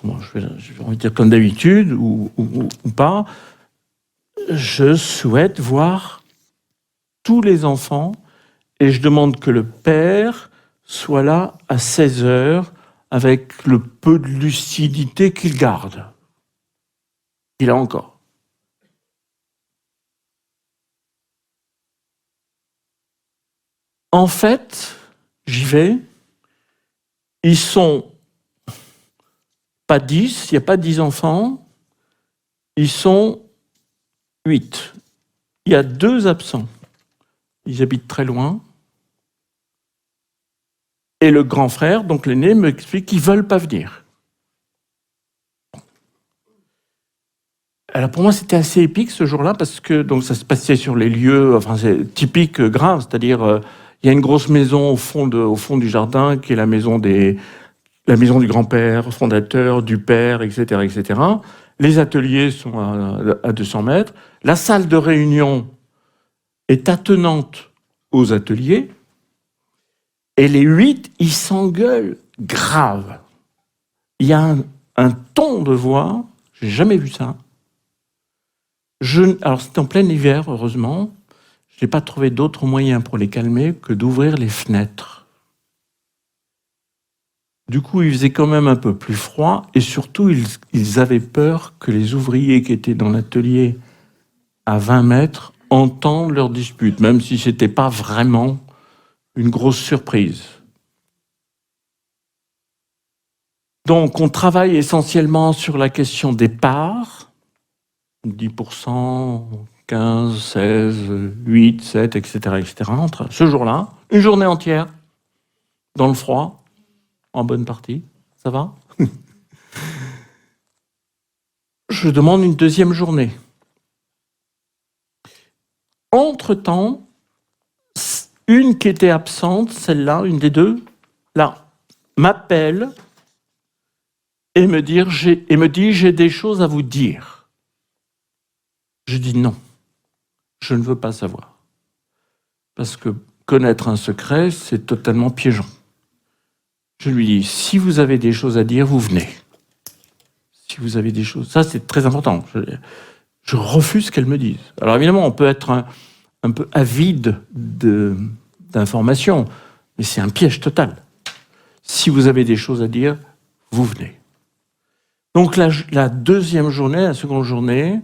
comment je vais envie de dire comme d'habitude ou pas, je souhaite voir tous les enfants et je demande que le père soit là à 16h avec le peu de lucidité qu'il garde. Il a encore. En fait, j'y vais. Ils sont pas 10, il n'y a pas 10 enfants. Ils sont 8. Il y a 2 absents. Ils habitent très loin. Et le grand frère, donc l'aîné, m'explique qu'ils ne veulent pas venir. Alors pour moi, c'était assez épique ce jour-là, parce que donc, ça se passait sur les lieux, enfin c'est typique grave, c'est-à-dire il y a une grosse maison au fond du jardin, qui est la maison du grand-père, fondateur, du père, etc., etc. Les ateliers sont à 200 mètres. La salle de réunion est attenante aux ateliers. Et les 8, ils s'engueulent grave. Il y a un ton de voix, j'ai jamais vu ça. Alors c'était en plein hiver, heureusement. Je n'ai pas trouvé d'autre moyen pour les calmer que d'ouvrir les fenêtres. Du coup, il faisait quand même un peu plus froid, et surtout, ils avaient peur que les ouvriers qui étaient dans l'atelier à 20 mètres entendent leur dispute, même si ce n'était pas vraiment une grosse surprise. Donc, on travaille essentiellement sur la question des parts, 10%, 15, 16, 8, 7, etc., etc. Entre ce jour-là, une journée entière, dans le froid, en bonne partie. Ça va? Je demande une deuxième journée. Entre-temps, une qui était absente, celle-là, une des deux, là, m'appelle et me dit j'ai des choses à vous dire. Je dis non, je ne veux pas savoir. Parce que connaître un secret, c'est totalement piégeant. Je lui dis, si vous avez des choses à dire, vous venez. Si vous avez des choses... Ça, c'est très important. Je refuse qu'elle me dise. Alors évidemment, on peut être un peu avide d'informations, mais c'est un piège total. Si vous avez des choses à dire, vous venez. Donc la deuxième journée, la seconde journée,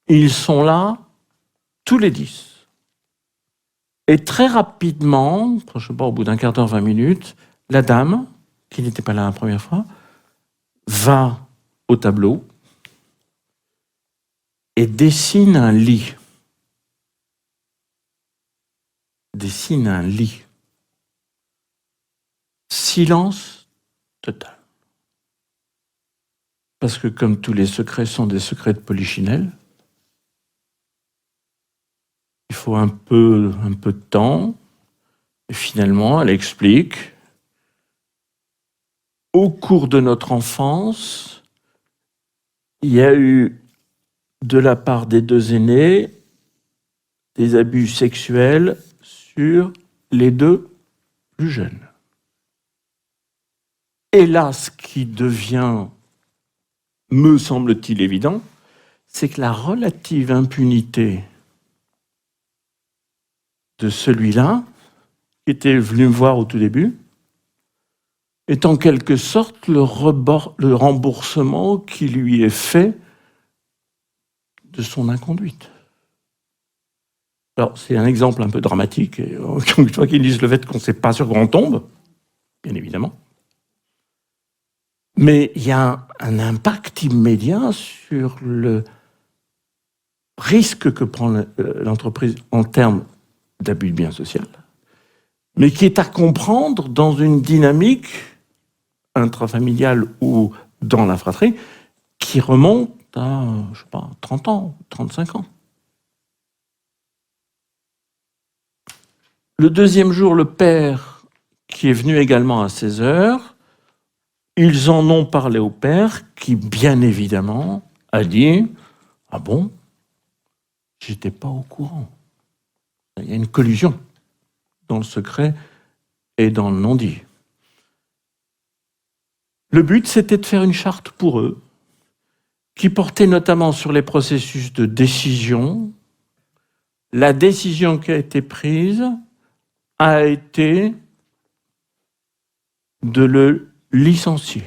ils sont là, tous les 10. Et très rapidement, je ne sais pas, au bout d'un quart d'heure, 20 minutes, la dame, qui n'était pas là la première fois, va au tableau et dessine un lit. Dessine un lit. Silence total. Parce que comme tous les secrets sont des secrets de polichinelle, il faut un peu de temps. Et finalement, elle explique, au cours de notre enfance, il y a eu, de la part des deux aînés, des abus sexuels sur les deux plus jeunes. Et là, ce qui devient, me semble-t-il évident, c'est que la relative impunité de celui-là, qui était venu me voir au tout début, est en quelque sorte le remboursement qui lui est fait de son inconduite. Alors, c'est un exemple un peu dramatique, et une fois qu'ils disent le fait qu'on ne sait pas sur quoi on tombe, bien évidemment. Mais il y a un impact immédiat sur le risque que prend l'entreprise en termes d'abus de biens sociaux, mais qui est à comprendre dans une dynamique intrafamiliale ou dans la fratrie qui remonte à, je sais pas, 30 ans, 35 ans. Le deuxième jour, le père, qui est venu également à 16h, ils en ont parlé au père, qui, bien évidemment, a dit « Ah bon ? J'étais pas au courant. » Il y a une collusion dans le secret et dans le non-dit. Le but, c'était de faire une charte pour eux, qui portait notamment sur les processus de décision. La décision qui a été prise a été de le licencier.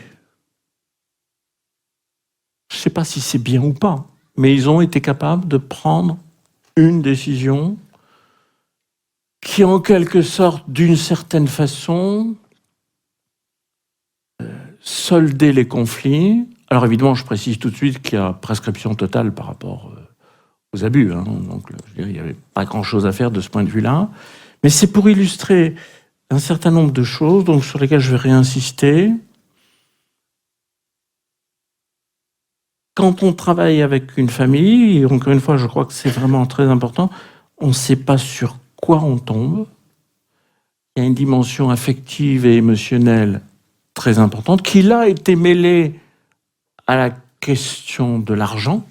Je ne sais pas si c'est bien ou pas, mais ils ont été capables de prendre une décision qui, en quelque sorte, d'une certaine façon, soldait les conflits. Alors évidemment, je précise tout de suite qu'il y a prescription totale par rapport aux abus. Donc, je veux dire, il n'y avait pas grand-chose à faire de ce point de vue-là. Mais c'est pour illustrer un certain nombre de choses donc, sur lesquelles je vais réinsister. Quand on travaille avec une famille, et encore une fois, je crois que c'est vraiment très important, on ne sait pas sur quoi on tombe. Il y a une dimension affective et émotionnelle très importante qui, là, a été mêlée à la question de l'argent.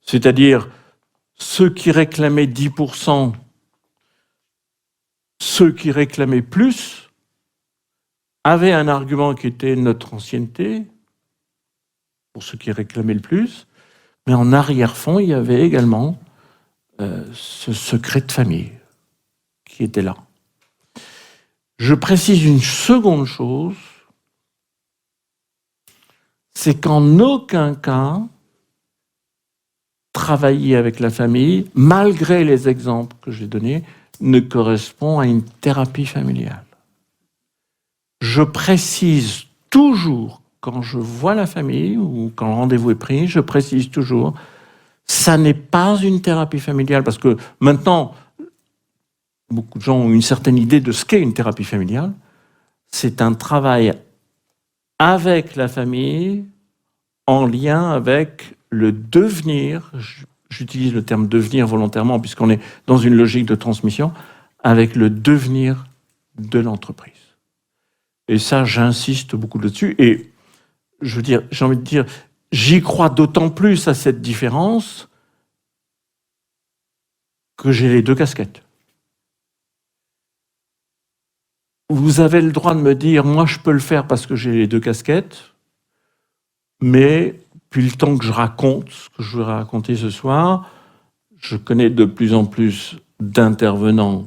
C'est-à-dire, ceux qui réclamaient 10%, ceux qui réclamaient plus, avaient un argument qui était notre ancienneté, pour ceux qui réclamaient le plus, mais en arrière-fond, il y avait également ce secret de famille qui était là. Je précise une seconde chose, c'est qu'en aucun cas, travailler avec la famille, malgré les exemples que j'ai donnés, ne correspond à une thérapie familiale. Je précise toujours, quand je vois la famille ou quand le rendez-vous est pris, je précise toujours, ça n'est pas une thérapie familiale, parce que maintenant, beaucoup de gens ont une certaine idée de ce qu'est une thérapie familiale. C'est un travail avec la famille, en lien avec le devenir, j'utilise le terme devenir volontairement puisqu'on est dans une logique de transmission, avec le devenir de l'entreprise. Et ça, j'insiste beaucoup là-dessus. Et je veux dire, j'ai envie de dire, j'y crois d'autant plus à cette différence que j'ai les deux casquettes. Vous avez le droit de me dire, moi je peux le faire parce que j'ai les deux casquettes, mais puis le temps que je raconte ce que je vais raconter ce soir, je connais de plus en plus d'intervenants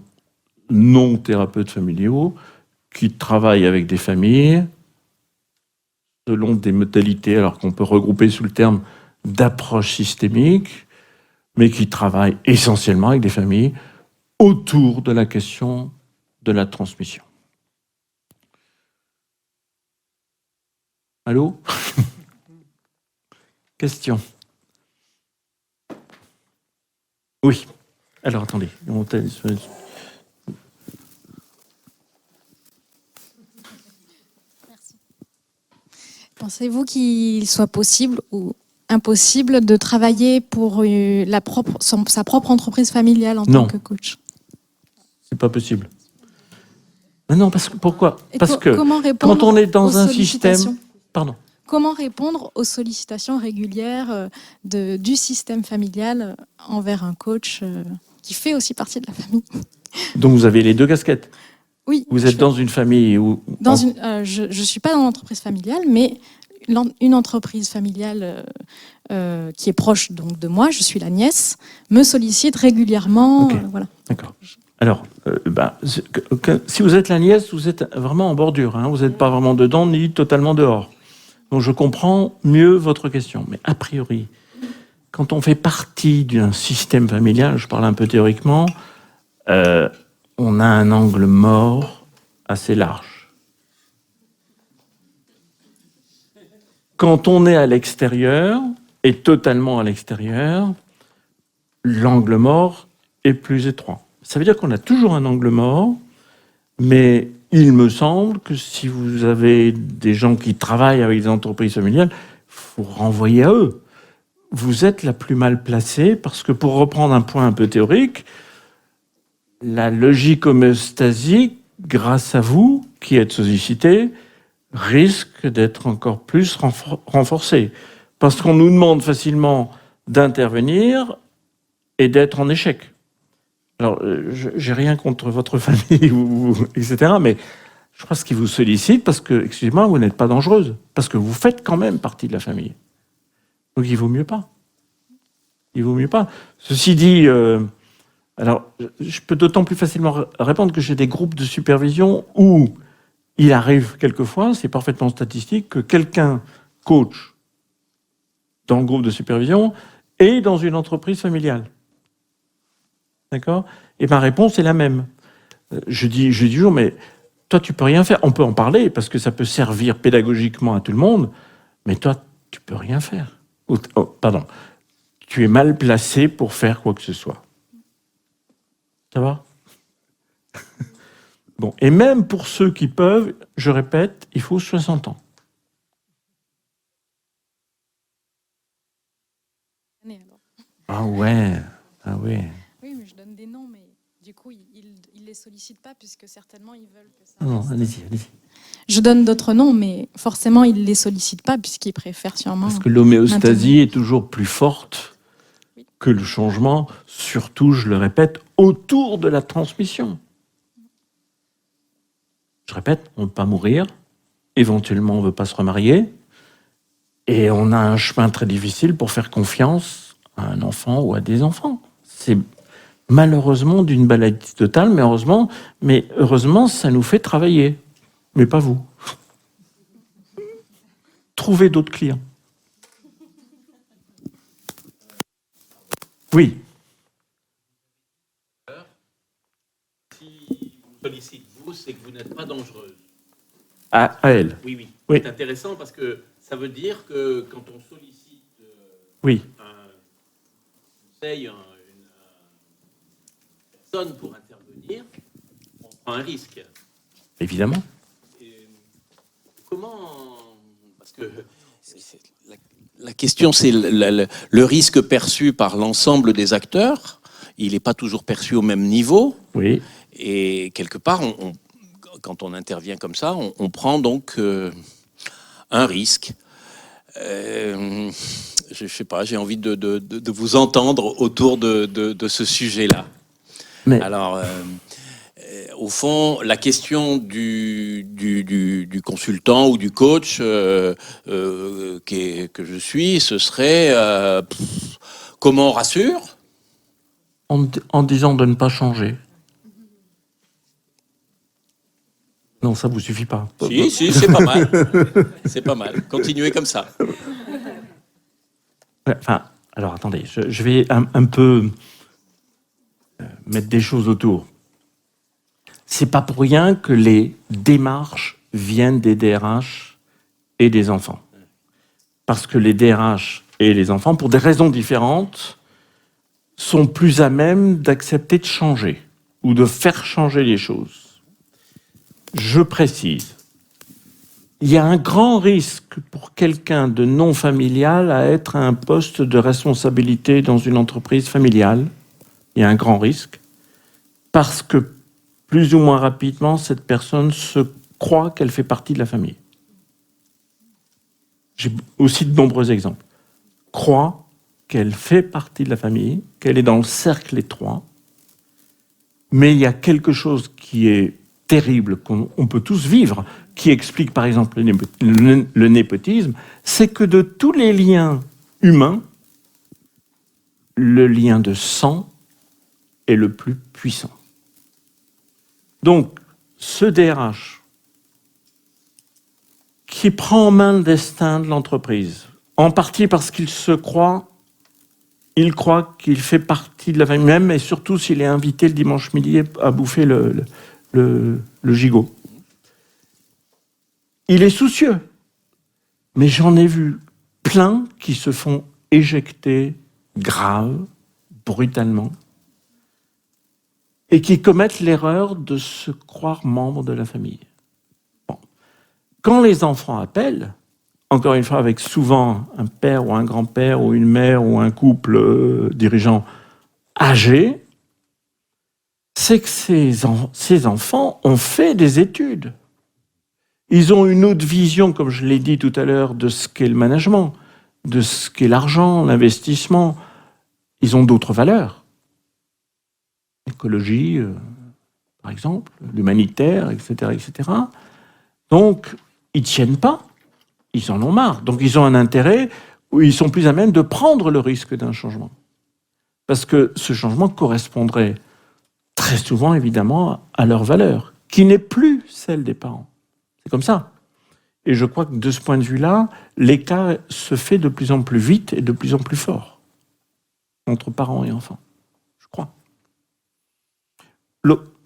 non thérapeutes familiaux qui travaillent avec des familles selon des modalités, alors qu'on peut regrouper sous le terme d'approche systémique, mais qui travaillent essentiellement avec des familles autour de la question de la transmission. Allô ? Question ? Oui. Alors, attendez. Pensez-vous qu'il soit possible ou impossible de travailler pour sa propre entreprise familiale en Non. tant que coach. C'est pas possible. Mais non, pourquoi ? Et Parce que comment répondre quand on est dans aux un sollicitations système... Pardon. Comment répondre aux sollicitations régulières du système familial envers un coach qui fait aussi partie de la famille? Donc vous avez les deux casquettes. Oui. Vous êtes dans une famille où... Je ne suis pas dans l'entreprise familiale, mais une entreprise familiale qui est proche donc, de moi, je suis la nièce, me sollicite régulièrement. Ok. Voilà. D'accord. Alors, si vous êtes la nièce, vous êtes vraiment en bordure. Hein. Vous n'êtes pas vraiment dedans ni totalement dehors. Donc je comprends mieux votre question. Mais a priori, quand on fait partie d'un système familial, je parle un peu théoriquement, on a un angle mort assez large. Quand on est à l'extérieur, et totalement à l'extérieur, l'angle mort est plus étroit. Ça veut dire qu'on a toujours un angle mort, mais il me semble que si vous avez des gens qui travaillent avec des entreprises familiales, il faut renvoyer à eux. Vous êtes la plus mal placée parce que, pour reprendre un point un peu théorique, la logique homéostasique, grâce à vous, qui êtes sollicité, risque d'être encore plus renforcée. Parce qu'on nous demande facilement d'intervenir et d'être en échec. Alors, j'ai rien contre votre famille, etc., mais je pense qu'ils vous sollicitent parce que, excusez-moi, vous n'êtes pas dangereuse, parce que vous faites quand même partie de la famille. Donc, il vaut mieux pas. Il vaut mieux pas. Ceci dit, alors, je peux d'autant plus facilement répondre que j'ai des groupes de supervision où il arrive quelquefois, c'est parfaitement statistique, que quelqu'un coach dans le groupe de supervision et dans une entreprise familiale. D'accord ? Et ma réponse est la même. Je dis toujours, mais toi, tu peux rien faire. On peut en parler parce que ça peut servir pédagogiquement à tout le monde, mais toi, tu peux rien faire. Pardon. Tu es mal placé pour faire quoi que ce soit. Ça va ? Bon. Et même pour ceux qui peuvent, je répète, il faut 60 ans. Ah ouais. Ah ouais. Oui, mais je donne des noms, mais du coup, ils ne les sollicitent pas puisque certainement ils veulent que ça... Non, allez-y. Je donne d'autres noms, mais forcément, ils ne les sollicitent pas puisqu'ils préfèrent sûrement... Parce que l'homéostasie est toujours plus forte que le changement, surtout, je le répète, autour de la transmission. Je répète, on ne veut pas mourir, éventuellement on ne veut pas se remarier, et on a un chemin très difficile pour faire confiance à un enfant ou à des enfants. C'est malheureusement d'une maladie totale, mais heureusement, ça nous fait travailler. Mais pas vous. Trouvez d'autres clients. Oui. Si vous sollicite vous, c'est que vous n'êtes pas dangereuse. À elle. Oui. Oui. C'est intéressant parce que ça veut dire que quand on sollicite oui. un conseil, une personne pour intervenir, on prend un risque. Évidemment. Et comment... Parce que la question, c'est le risque perçu par l'ensemble des acteurs. Il n'est pas toujours perçu au même niveau. Oui. Et quelque part, quand on intervient comme ça, on prend donc un risque. Je ne sais pas, j'ai envie de vous entendre autour de ce sujet-là. Mais... Alors, au fond, la question du consultant ou du coach que je suis, ce serait comment on rassure ? En disant de ne pas changer. Non, ça vous suffit pas. Si, c'est pas mal. C'est pas mal. Continuez comme ça. Enfin, alors attendez, je vais un peu mettre des choses autour. C'est pas pour rien que les démarches viennent des DRH et des enfants. Parce que les DRH et les enfants, pour des raisons différentes, sont plus à même d'accepter de changer ou de faire changer les choses. Je précise, il y a un grand risque pour quelqu'un de non familial à être à un poste de responsabilité dans une entreprise familiale. Il y a un grand risque parce que plus ou moins rapidement, cette personne se croit qu'elle fait partie de la famille. J'ai aussi de nombreux exemples. Croit qu'elle fait partie de la famille, qu'elle est dans le cercle étroit, mais il y a quelque chose qui est terrible, qu'on peut tous vivre, qui explique par exemple le népotisme, c'est que de tous les liens humains, le lien de sang est le plus puissant. Donc, ce DRH qui prend en main le destin de l'entreprise, en partie parce qu'il croit qu'il fait partie de la famille même, et surtout s'il est invité le dimanche midi à bouffer le gigot. Il est soucieux, mais j'en ai vu plein qui se font éjecter grave, brutalement, et qui commettent l'erreur de se croire membres de la famille. Bon. Quand les enfants appellent, encore une fois avec souvent un père ou un grand-père ou une mère ou un couple dirigeant âgé, c'est que ces enfants ont fait des études. Ils ont une autre vision, comme je l'ai dit tout à l'heure, de ce qu'est le management, de ce qu'est l'argent, l'investissement. Ils ont d'autres valeurs. L'écologie, par exemple, l'humanitaire, etc., etc. Donc, ils ne tiennent pas. Ils en ont marre. Donc, ils ont un intérêt où ils sont plus à même de prendre le risque d'un changement. Parce que ce changement correspondrait très souvent, évidemment, à leur valeur, qui n'est plus celle des parents. C'est comme ça. Et je crois que de ce point de vue-là, l'écart se fait de plus en plus vite et de plus en plus fort entre parents et enfants, je crois.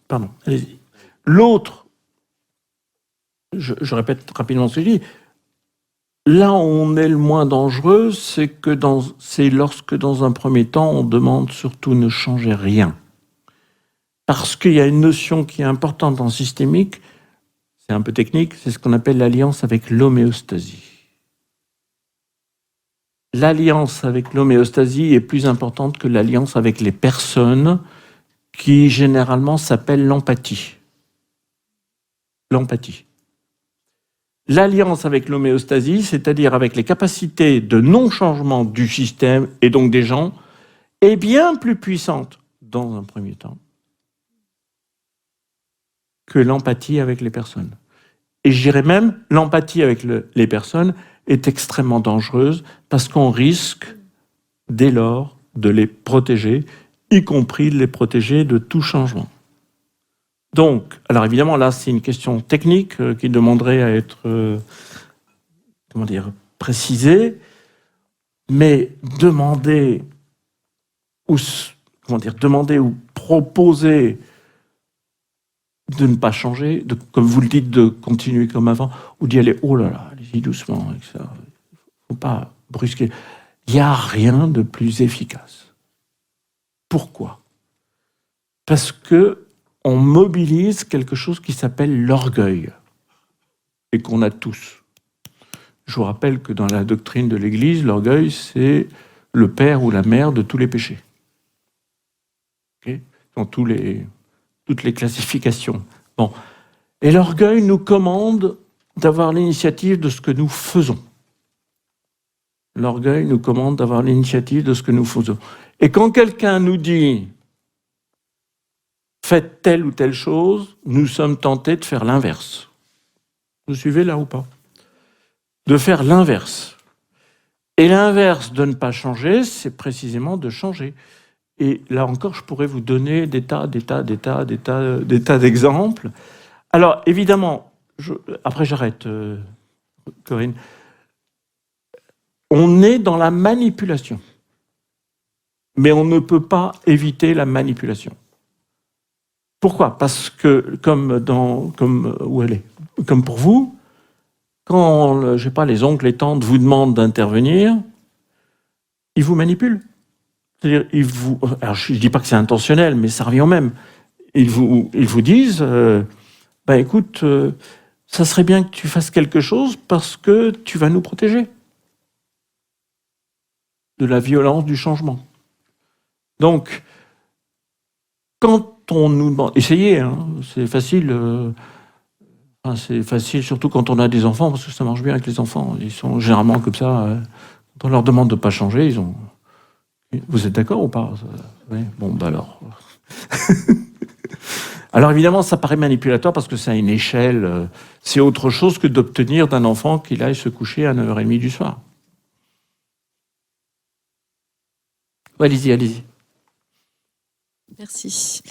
Pardon, allez-y. L'autre, je répète rapidement ce que je dis, là où on est le moins dangereux, c'est lorsque dans un premier temps, on demande surtout ne changez rien. Parce qu'il y a une notion qui est importante en systémique, c'est un peu technique, c'est ce qu'on appelle l'alliance avec l'homéostasie. L'alliance avec l'homéostasie est plus importante que l'alliance avec les personnes, qui généralement s'appelle l'empathie. L'empathie. L'alliance avec l'homéostasie, c'est-à-dire avec les capacités de non-changement du système et donc des gens, est bien plus puissante, dans un premier temps, que l'empathie avec les personnes. Et je dirais même, l'empathie avec les personnes est extrêmement dangereuse parce qu'on risque, dès lors, de les protéger, y compris de les protéger de tout changement. Donc, alors évidemment, là, c'est une question technique qui demanderait à être, précisée, mais demander ou proposer de ne pas changer, comme vous le dites, de continuer comme avant, ou d'y aller, oh là là, allez-y doucement, il ne faut pas brusquer. Il n'y a rien de plus efficace. Pourquoi ? Parce qu'on mobilise quelque chose qui s'appelle l'orgueil, et qu'on a tous. Je vous rappelle que dans la doctrine de l'Église, l'orgueil, c'est le père ou la mère de tous les péchés. Okay ? Dans toutes les classifications. Bon. Et l'orgueil nous commande d'avoir l'initiative de ce que nous faisons. L'orgueil nous commande d'avoir l'initiative de ce que nous faisons. Et quand quelqu'un nous dit « faites telle ou telle chose », nous sommes tentés de faire l'inverse. Vous suivez là ou pas ? De faire l'inverse. Et l'inverse de ne pas changer, c'est précisément de changer. Et là encore, je pourrais vous donner des tas d'exemples. Alors, évidemment, après j'arrête, Corinne. On est dans la manipulation. Mais on ne peut pas éviter la manipulation. Pourquoi ? Parce que, comme pour vous, quand, les oncles et tantes vous demandent d'intervenir, ils vous manipulent. C'est-à-dire, alors je ne dis pas que c'est intentionnel, mais ça revient au même. Ils vous disent, écoute, ça serait bien que tu fasses quelque chose parce que tu vas nous protéger de la violence du changement. Donc, quand on nous demande... Essayez, hein, c'est facile. C'est facile, surtout quand on a des enfants, parce que ça marche bien avec les enfants. Ils sont généralement comme ça. Quand on leur demande de ne pas changer, ils ont... Vous êtes d'accord ou pas? Oui. Bon, bah alors... Alors évidemment, ça paraît manipulatoire parce que c'est à une échelle... C'est autre chose que d'obtenir d'un enfant qu'il aille se coucher à 9h30 du soir. Allez-y, allez-y. Merci.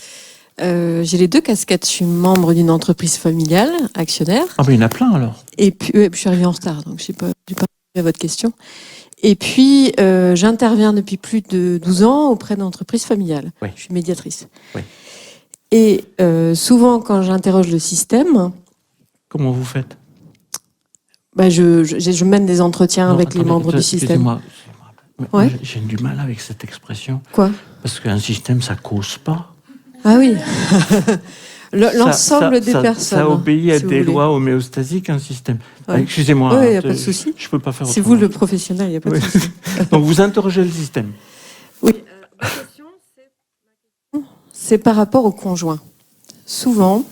J'ai les deux casquettes. Je suis membre d'une entreprise familiale, actionnaire. Ah, mais il y en a plein alors. Et puis, je suis arrivée en retard, donc je n'ai pas répondu à votre question. Et puis, j'interviens depuis plus de 12 ans auprès d'entreprises familiales. Oui. Je suis médiatrice. Oui. Et souvent, quand j'interroge le système... Comment vous faites? Je mène des entretiens avec les membres du système. Ouais. J'ai du mal avec cette expression. Quoi? Parce qu'un système, ça cause pas. Ah oui. L'ensemble des personnes. Ça obéit à si des lois homéostasiques, un système. Ouais. Excusez-moi. Oui, il n'y a pas de souci. Je peux pas faire C'est autrement. vous le professionnel, il n'y a pas de souci. Donc vous interrogez le système. Oui. Ma question, c'est par rapport au conjoint. Souvent,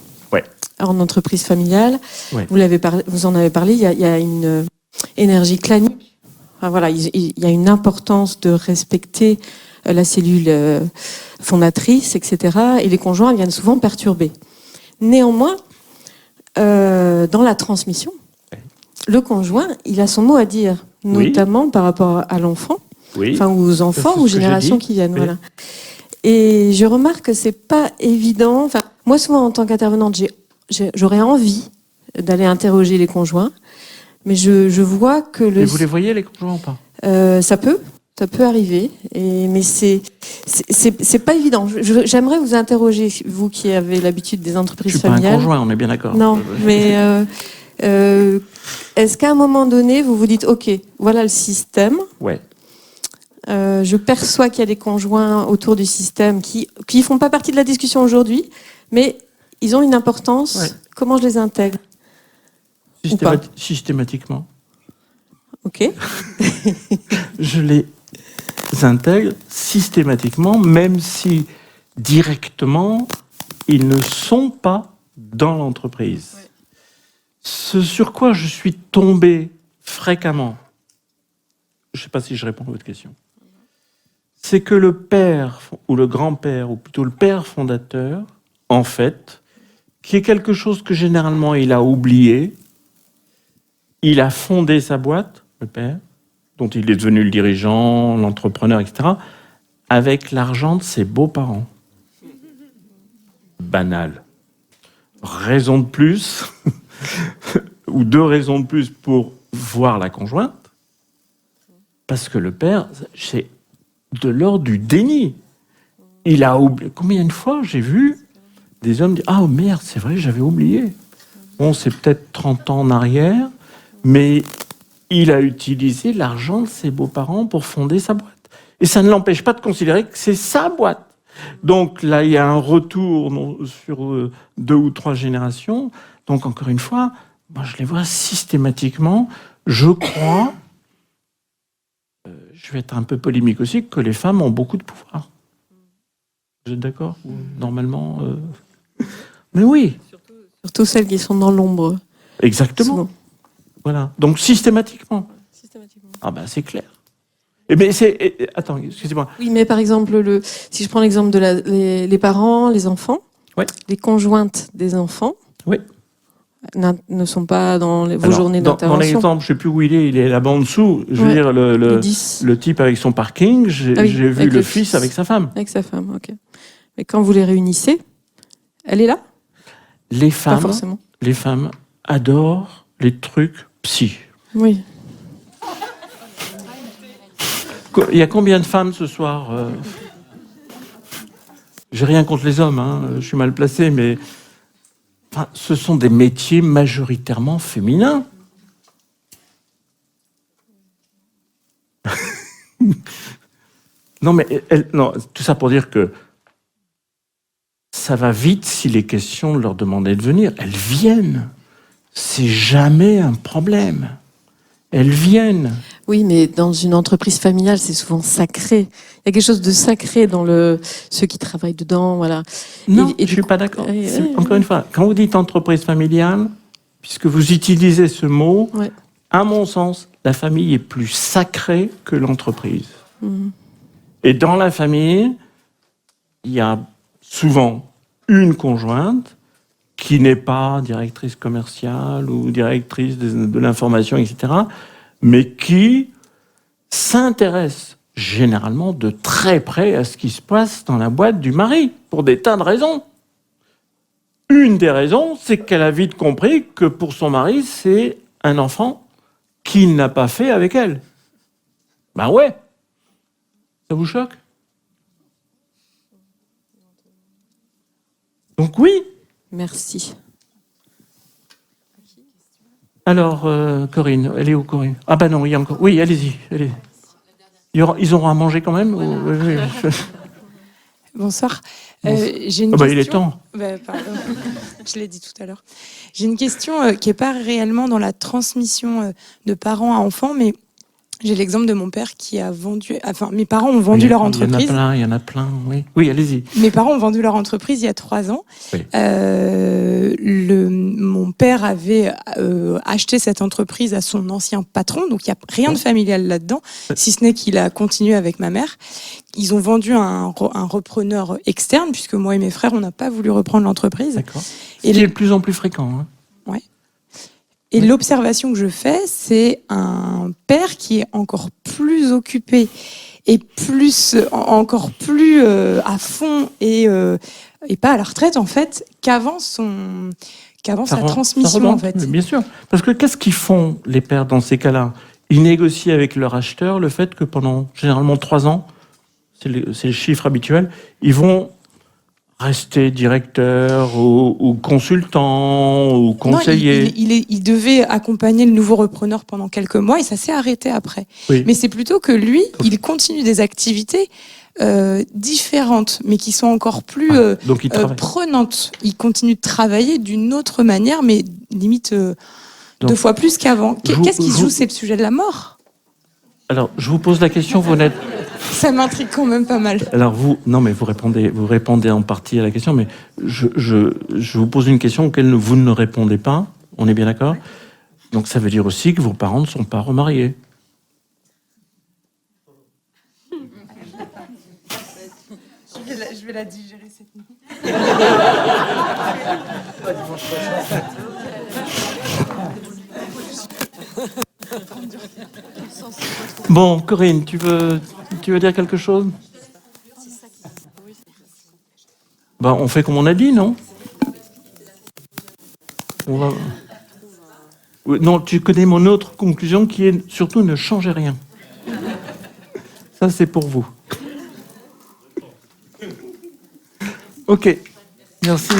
en entreprise familiale, vous en avez parlé, il y a une énergie clanique. Enfin, voilà, il y a une importance de respecter la cellule fondatrice, etc. Et les conjoints viennent souvent perturber. Néanmoins, dans la transmission, le conjoint, il a son mot à dire, notamment par rapport à l'enfant, enfin aux enfants, aux générations qui viennent. Voilà. Et je remarque que c'est pas évident. Enfin, moi, souvent, en tant qu'intervenante, j'aurais envie d'aller interroger les conjoints, mais je vois que Et vous les voyez, les conjoints, ou pas? Ça peut arriver, mais c'est pas évident. J'aimerais vous interroger, vous qui avez l'habitude des entreprises familiales. Je suis pas un conjoint, on est bien d'accord. Non, mais est-ce qu'à un moment donné, vous vous dites, ok, voilà le système. Ouais. Je perçois qu'il y a des conjoints autour du système qui font pas partie de la discussion aujourd'hui, mais ils ont une importance. Ouais. Comment je les intègre? Systématiquement. Ok. Je les intègre systématiquement, même si directement, ils ne sont pas dans l'entreprise. Ouais. Ce sur quoi je suis tombé fréquemment, je ne sais pas si je réponds à votre question, c'est que le père ou le grand-père, ou plutôt le père fondateur, en fait, qui est quelque chose que généralement il a oublié, il a fondé sa boîte, le père, dont il est devenu le dirigeant, l'entrepreneur, etc., avec l'argent de ses beaux-parents. Banal. Raison de plus, ou deux raisons de plus pour voir la conjointe, parce que le père, c'est de l'ordre du déni. Il a oublié. Combien de fois j'ai vu des hommes dire « Ah merde, c'est vrai, j'avais oublié. » Bon, c'est peut-être 30 ans en arrière, mais il a utilisé l'argent de ses beaux-parents pour fonder sa boîte. Et ça ne l'empêche pas de considérer que c'est sa boîte. Donc là, il y a un retour sur 2 ou 3 générations. Donc encore une fois, moi, je les vois systématiquement. Je crois, je vais être un peu polémique aussi, que les femmes ont beaucoup de pouvoir. Vous êtes d'accord? Normalement... Mais oui. Surtout celles qui sont dans l'ombre. Exactement. Souvent. Voilà. Donc systématiquement. Ah ben c'est clair. Attends, excusez-moi. Oui, mais par exemple, si je prends l'exemple de les parents, les enfants, les conjointes des enfants, ne sont pas dans vos journées d'intervention. Dans l'exemple, je ne sais plus où il est là-bas en dessous. Je veux dire, le type avec son parking, j'ai vu le fils avec sa femme. Avec sa femme, ok. Mais quand vous les réunissez, elle est là? Les femmes adorent les trucs psy. Oui. Il y a combien de femmes ce soir? J'ai rien contre les hommes, hein, je suis mal placé, mais enfin, ce sont des métiers majoritairement féminins. Non, mais tout ça pour dire que ça va vite si les questions leur demandaient de venir. Elles viennent. c'est jamais un problème. Elles viennent. Oui, mais dans une entreprise familiale, c'est souvent sacré. Il y a quelque chose de sacré dans ceux qui travaillent dedans, voilà. Non, je suis pas d'accord. Encore une fois, quand vous dites entreprise familiale, puisque vous utilisez ce mot, à mon sens, la famille est plus sacrée que l'entreprise. Et dans la famille, il y a souvent une conjointe qui n'est pas directrice commerciale ou directrice de l'information, etc., mais qui s'intéresse généralement de très près à ce qui se passe dans la boîte du mari, pour des tas de raisons. Une des raisons, c'est qu'elle a vite compris que pour son mari, c'est un enfant qu'il n'a pas fait avec elle. Ben ouais. Ça vous choque? Donc oui. Merci. Alors, Corinne, elle est où, Corinne? Ah ben non, il y a encore... Oui, allez-y. Allez. Ils auront à manger quand même Bonsoir. J'ai une question... il est temps. Pardon, je l'ai dit tout à l'heure. J'ai une question qui n'est pas réellement dans la transmission de parents à enfants, mais j'ai l'exemple de mon père qui a vendu... Enfin, mes parents ont vendu leur entreprise. Il y en a plein, oui. Oui, allez-y. Mes parents ont vendu leur entreprise il y a 3 ans. Oui. Mon père avait acheté cette entreprise à son ancien patron, donc il n'y a rien de familial là-dedans, si ce n'est qu'il a continué avec ma mère. Ils ont vendu un repreneur externe, puisque moi et mes frères, on n'a pas voulu reprendre l'entreprise. D'accord. Ce qui est de plus en plus fréquent. Hein. Ouais. Et l'observation que je fais, c'est un père qui est encore plus occupé et encore plus à fond et pas à la retraite en fait qu'avant sa transmission en fait. Bien sûr. Parce que qu'est-ce qu'ils font les pères dans ces cas-là? Ils négocient avec leur acheteur le fait que pendant généralement 3 ans, c'est le chiffre habituel, ils vont rester directeur ou consultant ou conseiller. Non, il devait accompagner le nouveau repreneur pendant quelques mois et ça s'est arrêté après. Oui. Mais c'est plutôt que lui, il continue des activités différentes, mais qui sont encore plus prenantes. Il continue de travailler d'une autre manière, mais limite 2 fois plus qu'avant. Qu'est-ce qui se joue? C'est le sujet de la mort. Alors, je vous pose la question, vous n'êtes... Ça m'intrigue quand même pas mal. Alors vous répondez en partie à la question, mais je vous pose une question auquel vous ne répondez pas. On est bien d'accord? Donc ça veut dire aussi que vos parents ne sont pas remariés. Je vais la digérer cette nuit. Bon, Corinne, tu veux dire quelque chose? On fait comme on a dit, non? Non, tu connais mon autre conclusion qui est surtout ne changez rien. Ça, c'est pour vous. Ok, merci.